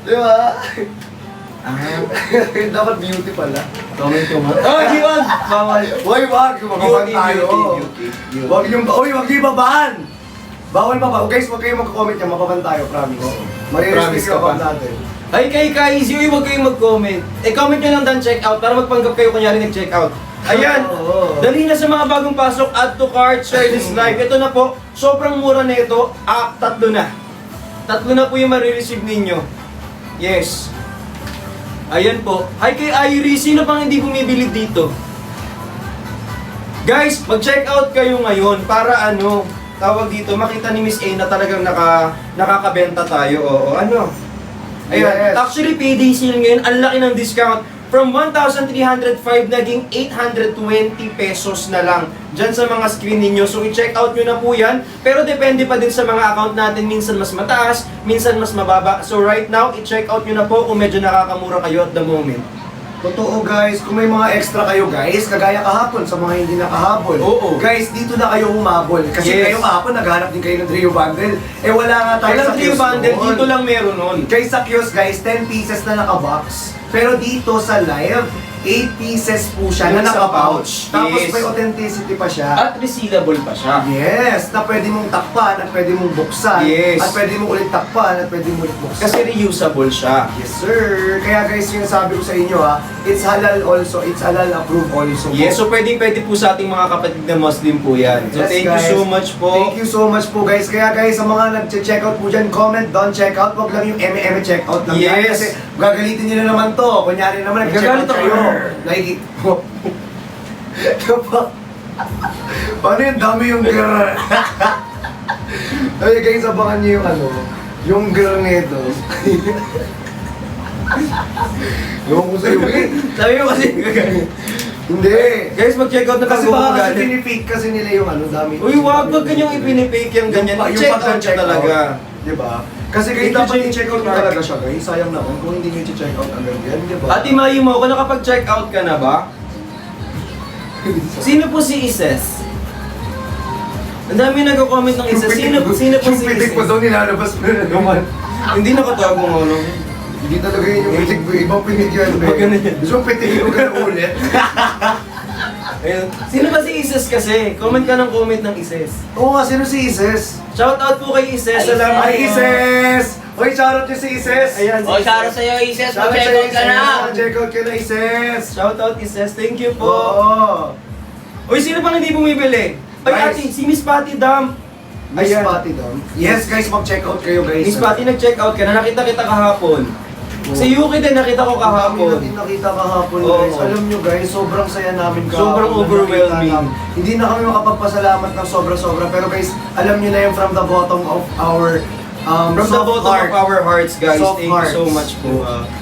Di ba? Ah. Dapat beauty pala. Comment ko nga. Oh, di wag! Bawal. Hoy, wag! Mababan tayo. Beauty. Wag yung, uy, wag yung babahan! Bawal ba? Guys, wag kayong mag-comment yan, mababan tayo, promise. Promise Marirealize ka ka pa. pa natin. Ay, kay Easy, uy, huwag kayong mag-comment. Comment nyo lang dan check out para magpanggap kayo kunyari nag-check out. Ayan, Oo. dali na sa mga bagong pasok, add to cart, share this live. Ito na po, sobrang mura na ito, 3 na. 3 na po yung marireceive ninyo. Yes. Ayan po. Hi kay Iris, sino pang hindi bumibili dito? Guys, mag-check out kayo ngayon para ano, tawag dito, makita ni Miss A na talagang nakakabenta tayo. Oo, ano? Ayan, Yes. actually payday sale ngayon, ang laki ng discount. From 1,305 naging 820 pesos na lang dyan sa mga screen ninyo. So i-check out nyo na po yan. Pero depende pa din sa mga account natin. Minsan mas mataas, minsan mas mababa. So right now, i-check out nyo na po kung medyo nakakamura kayo at the moment. Totoo guys, kung may mga extra kayo guys, kagaya kahapon sa mga hindi nakahabol. Oo. Guys, dito na kayo humabol. Kasi Yes. kayo kahapon naghanap din kayo ng trio bundle. Eh wala nga tayo Walang sa trio kiosk bundle, noon. dito lang meron nun. Guys, sa kiosk guys, 10 pieces na naka-box. Pero dito sa live, 8 pieces po siya na Yung sa naka-pouch. pouch. Tapos Yes. may authenticity pa siya. At resealable pa siya. Yes, na pwede mong takpan, at pwede mong buksan, Yes. at pwede mong ulit takpan, at pwede mong ulit buksan. Kasi reusable siya. Yes sir! Kaya guys, yung sabi ko sa inyo it's halal also, it's halal approved also. Yes, so pwede po sa ating mga kapatid na Muslim po yan. So Yes, thank you guys. so much po. Thank you so much po guys. Kaya guys, sa mga nag-check out po dyan, comment down, check out. Huwag lang yung eme check out lang yan. Yes. Kasi gagalitin nyo na naman to. Kunyari naman, nag-check out Gagalit ako. kayo. Nakikita mo. Paano yung dami yung girl? Okay guys, abangan nyo yung yung girl nito. Yung ko sa'yo, eh. Sabi mo kasi gagawin. Hindi. Guys, mag-check out na Kasi pag baka kasi gumagalit. pinifake kasi nila yung dami. Uy, wag kanyang ipinipake yung ganyan. Check out siya talaga. Diba? Kasi guys, Ito dapat siya- i-check out mo talaga siya guys. Sayang naman kung hindi nyo i-check out agad yan, diba? Ate Mayu mo, kung nakapag-check out ka na ba? Sino po si Ises? Ang dami nag-comment ng Ises. Sino po si Yung pitik mo Ises? daw nilalabas mo na naman. Hindi nakatago mo, no? Hindi talaga yun yung pitik mo. Ibang pitik yan, be. Pag ganun yan. Gusto mong pitikin mo ka na ulit. Ayun. Sino ba si Ises kasi? Comment ka ng comment ng Ises. Oo nga, sino si Ises? Shout out po kay Ises. Ay, Salamat. Ay, Ises! Hoy, shoutout nyo si Ises! Ayan, O, shoutout sa'yo, Ises. Shoutout Mag-check sa out ka na. Ises. Check out ka na, Ises! Shout out Ises. Thank you po. Oo! Uy, sino pang hindi bumibili? Ay, Guys. ate, si Miss Patty Dam. Miss Ayan. Patty daw. Yes, guys, mag-check out kayo, guys. Miss Patty, nag-check out ka na. Nakita kita kahapon. Si Yuki din, nakita ko Kami kahapon. natin nakita kahapon, Oo. guys. Alam nyo, guys, sobrang saya namin kahapon. Sobrang na overwhelming. nakita namin. Hindi na kami makapagpasalamat ng sobra-sobra. Pero guys, alam nyo na yun from the bottom of our From the soft bottom heart. of our hearts, guys. Soft Thank you so hearts. much po.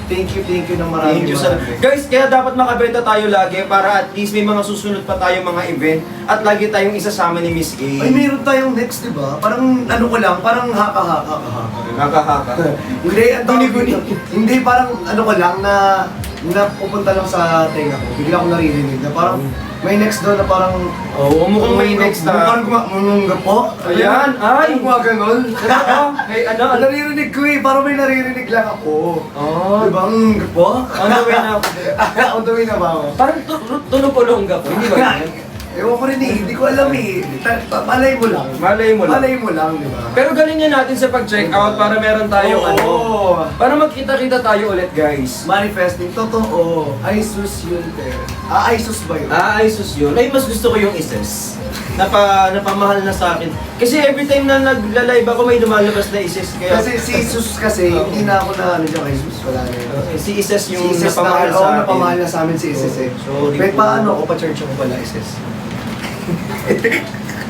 Thank you ng maraming Thank you sa... marami. Guys, kaya dapat makabenta tayo lagi para at least may mga susunod pa tayo mga event at lagi tayong isasama ni Miss A. Ay, meron tayong next, di ba? Parang ano ko lang, parang haka-haka. Nakahaka. Hindi, ang tawag Guni-guni. dito. Hindi, parang ano ko lang na pupunta lang sa tenga ko. Bigla ko naririnig na parang May next doon na parang... Oo, mukhang may next na. Mukhang po. Ayan, ay. Ano mga ganon? Ay, ano? Naririnig ko eh, parang may naririnig lang ako. Oh. Diba? Po? On the way na ako. On the way na ba ako? Parang tunog ko longga po, hindi ba? Ewan ko rin eh, hindi ko alam eh. Malay mo lang. Malay mo lang. Malay mo lang, di ba? Pero galingan natin sa pag-check out para meron tayong Oo. para magkita-kita tayo ulit, guys. Manifesting, totoo. Ay, sus yun, te. Ay, sus ba yun? Ay, sus yun. Ay, mas gusto ko yung isis. Napamahal na sa akin. Kasi every time na nagla-live ako, may lumalabas na isis. Kaya, Kasi si sus kasi, hindi na ako na ano dyan kay sus. Wala na yun. si isis yung Si Isis napamahal na, sa akin. napamahal na sa amin si Isis eh. Sorry Wait, po. paano ako pa-church ako pala Isis?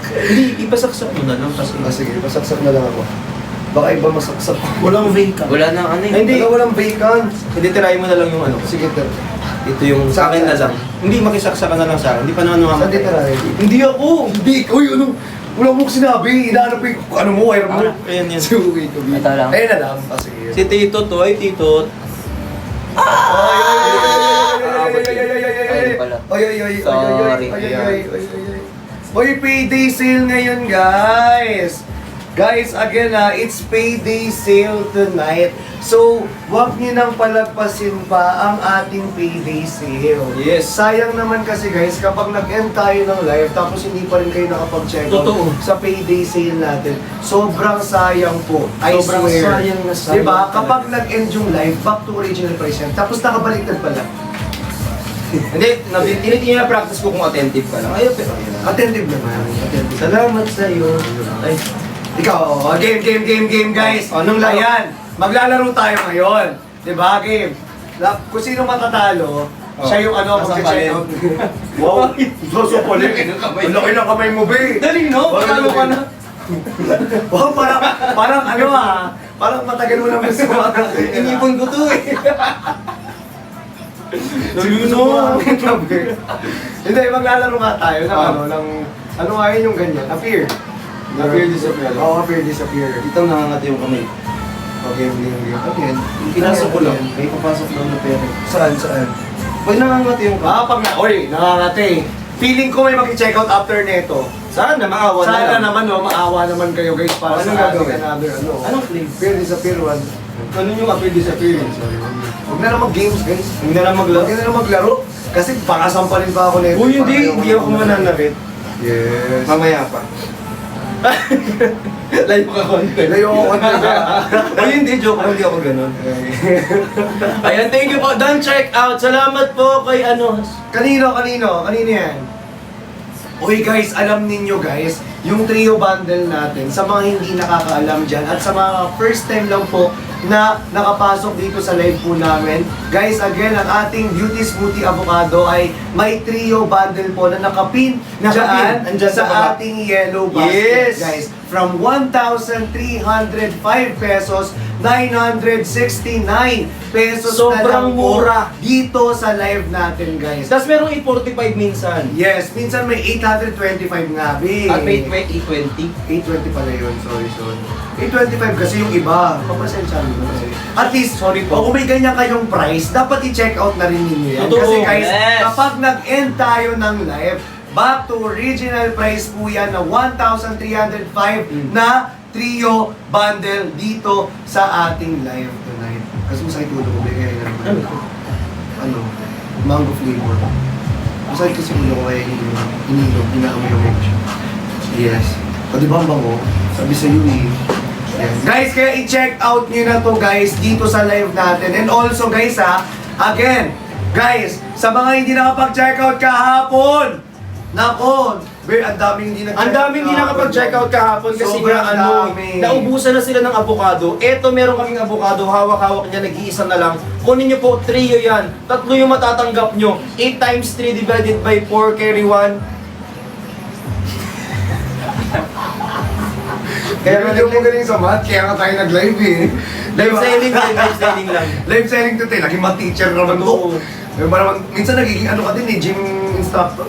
Hindi, ipasaksak mo na lang kasi. Sige, pasaksak na lang ako. Baka iba masaksak. Walang vacant. Wala na ano eh. Hindi, walang vacant. Hindi, tirahin mo na lang yung ano. Sige, tara. Ito yung sa akin na lang. Hindi, makisaksakan na lang sa akin. Hindi pa naman Saan di tara? Hindi ako! Hindi, uy, ano? Wala mo sinabi. Inaanap ko yung ano mo, wire mo. Ayan yan. Si Uwi ko. Ito lang. Ayun na lang. Sige. Si Tito to, ay Tito. Hoy, payday sale ngayon, guys! Guys, again it's payday sale tonight. So, wag niyo nang palagpasin pa ang ating payday sale. Yes. Sayang naman kasi guys, kapag nag-end tayo ng live, tapos hindi pa rin kayo nakapag-check out Totoo. sa payday sale natin, sobrang sayang po. I Sobrang swear. sayang na sayang Diba? talaga. Kapag nag-end yung live, back to original price yan. Tapos nakabaliktad pala. Hindi, tinitingnan na practice ko kung attentive ka lang. Ayaw, pero ayun. Attentive naman. Attentive. Salamat sa iyo. Ay, Ikaw, game guys. Anong laro? Ayan, maglalaro tayo ngayon. Diba, game? Kung sino matatalo, siya yung ano, mag-check out. Wow, susupulin. Ang laki ng kamay mo, be. Dali no? Patalo ka na. Wow, parang ano parang matagal mo naman sumagal. Inipon ko to eh. Dali no. Hindi, maglalaro nga tayo ng ano nga yun yung ganyan, appear. Appear, disappear. Oo, appear, disappear. Ito nangangati yung kamay. Okay, game. Again. Pinasok ko lang. May papasok daw na pera. Saan? Pag nangangati yung kamay. Pag nangangati. Feeling ko may mag-check out after neto. Sana, maawa na Sana lang. naman, maawa naman kayo guys para Anong sa gagawin? another Anong claim? Appear, disappear, one. Ano yung appear, disappear? Huwag na lang mag-games guys. Hindi na lang maglaro. Huwag na lang maglaro. Kasi baka sampalin pa ako neto. Uy, hindi ako mananakit. Yes. Mamaya pa. Live ka konti. Layo ako na. Ay, hindi, joke lang, hindi ako ganun. Ayan, thank you po. Done check out. Salamat po kay ano. Kanino yan? Uy guys, alam ninyo guys, yung trio bundle natin, sa mga hindi nakakaalam dyan, at sa mga first time lang po na nakapasok dito sa live po namin, guys, again, ang ating Beauty Smoothie Avocado ay may trio bundle po na nakapin dyan, Andyan sa sa baba. ating yellow basket, Yes! guys. From 1,305 pesos, 969 pesos na Sobrang lang po mura. dito sa live natin, guys. Tapos merong 845 minsan. Yes, minsan may 825 nga, be. At wait, 820. 820 pala yun, sorry. 825 kasi yung iba. Papasensya mo kasi. At least, Sorry po. kung may ganyan kayong price, dapat i-check out na rin ninyo yan. Totoo. Kasi guys, Yes. kapag nag-end tayo ng live, back to original price po yan na 1,305 na trio bundle dito sa ating live tonight. Kasi masakit ulo ko, bigay na naman. Ano? Mango flavor. Masakit kasi ulo ko kaya ininom, inaamoy ko siya. Yes. O di ba ang bango? Sabi sa iyo eh. Yes. Guys, kaya i-check out nyo na to guys dito sa live natin. And also guys again, guys, sa mga hindi nakapag-check out kahapon, nako, ang daming hindi nag-check out. Ang daming hindi nakapag-check out kahapon kasi Sobrang nga dami. naubusan na sila ng avocado. Eto, meron kaming avocado, hawak-hawak niya, nag-iisa na lang. Kunin niyo po, trio yan. 3 yung matatanggap nyo. 8 times 3 divided by 4, carry 1. Kaya medyo mo galing sa math, kaya nga tayo nag-live eh. Live selling lang, live selling lang. Live selling to tayo, naging math teacher naman to. Oo. Minsan nagiging ano ka din eh, gym instructor.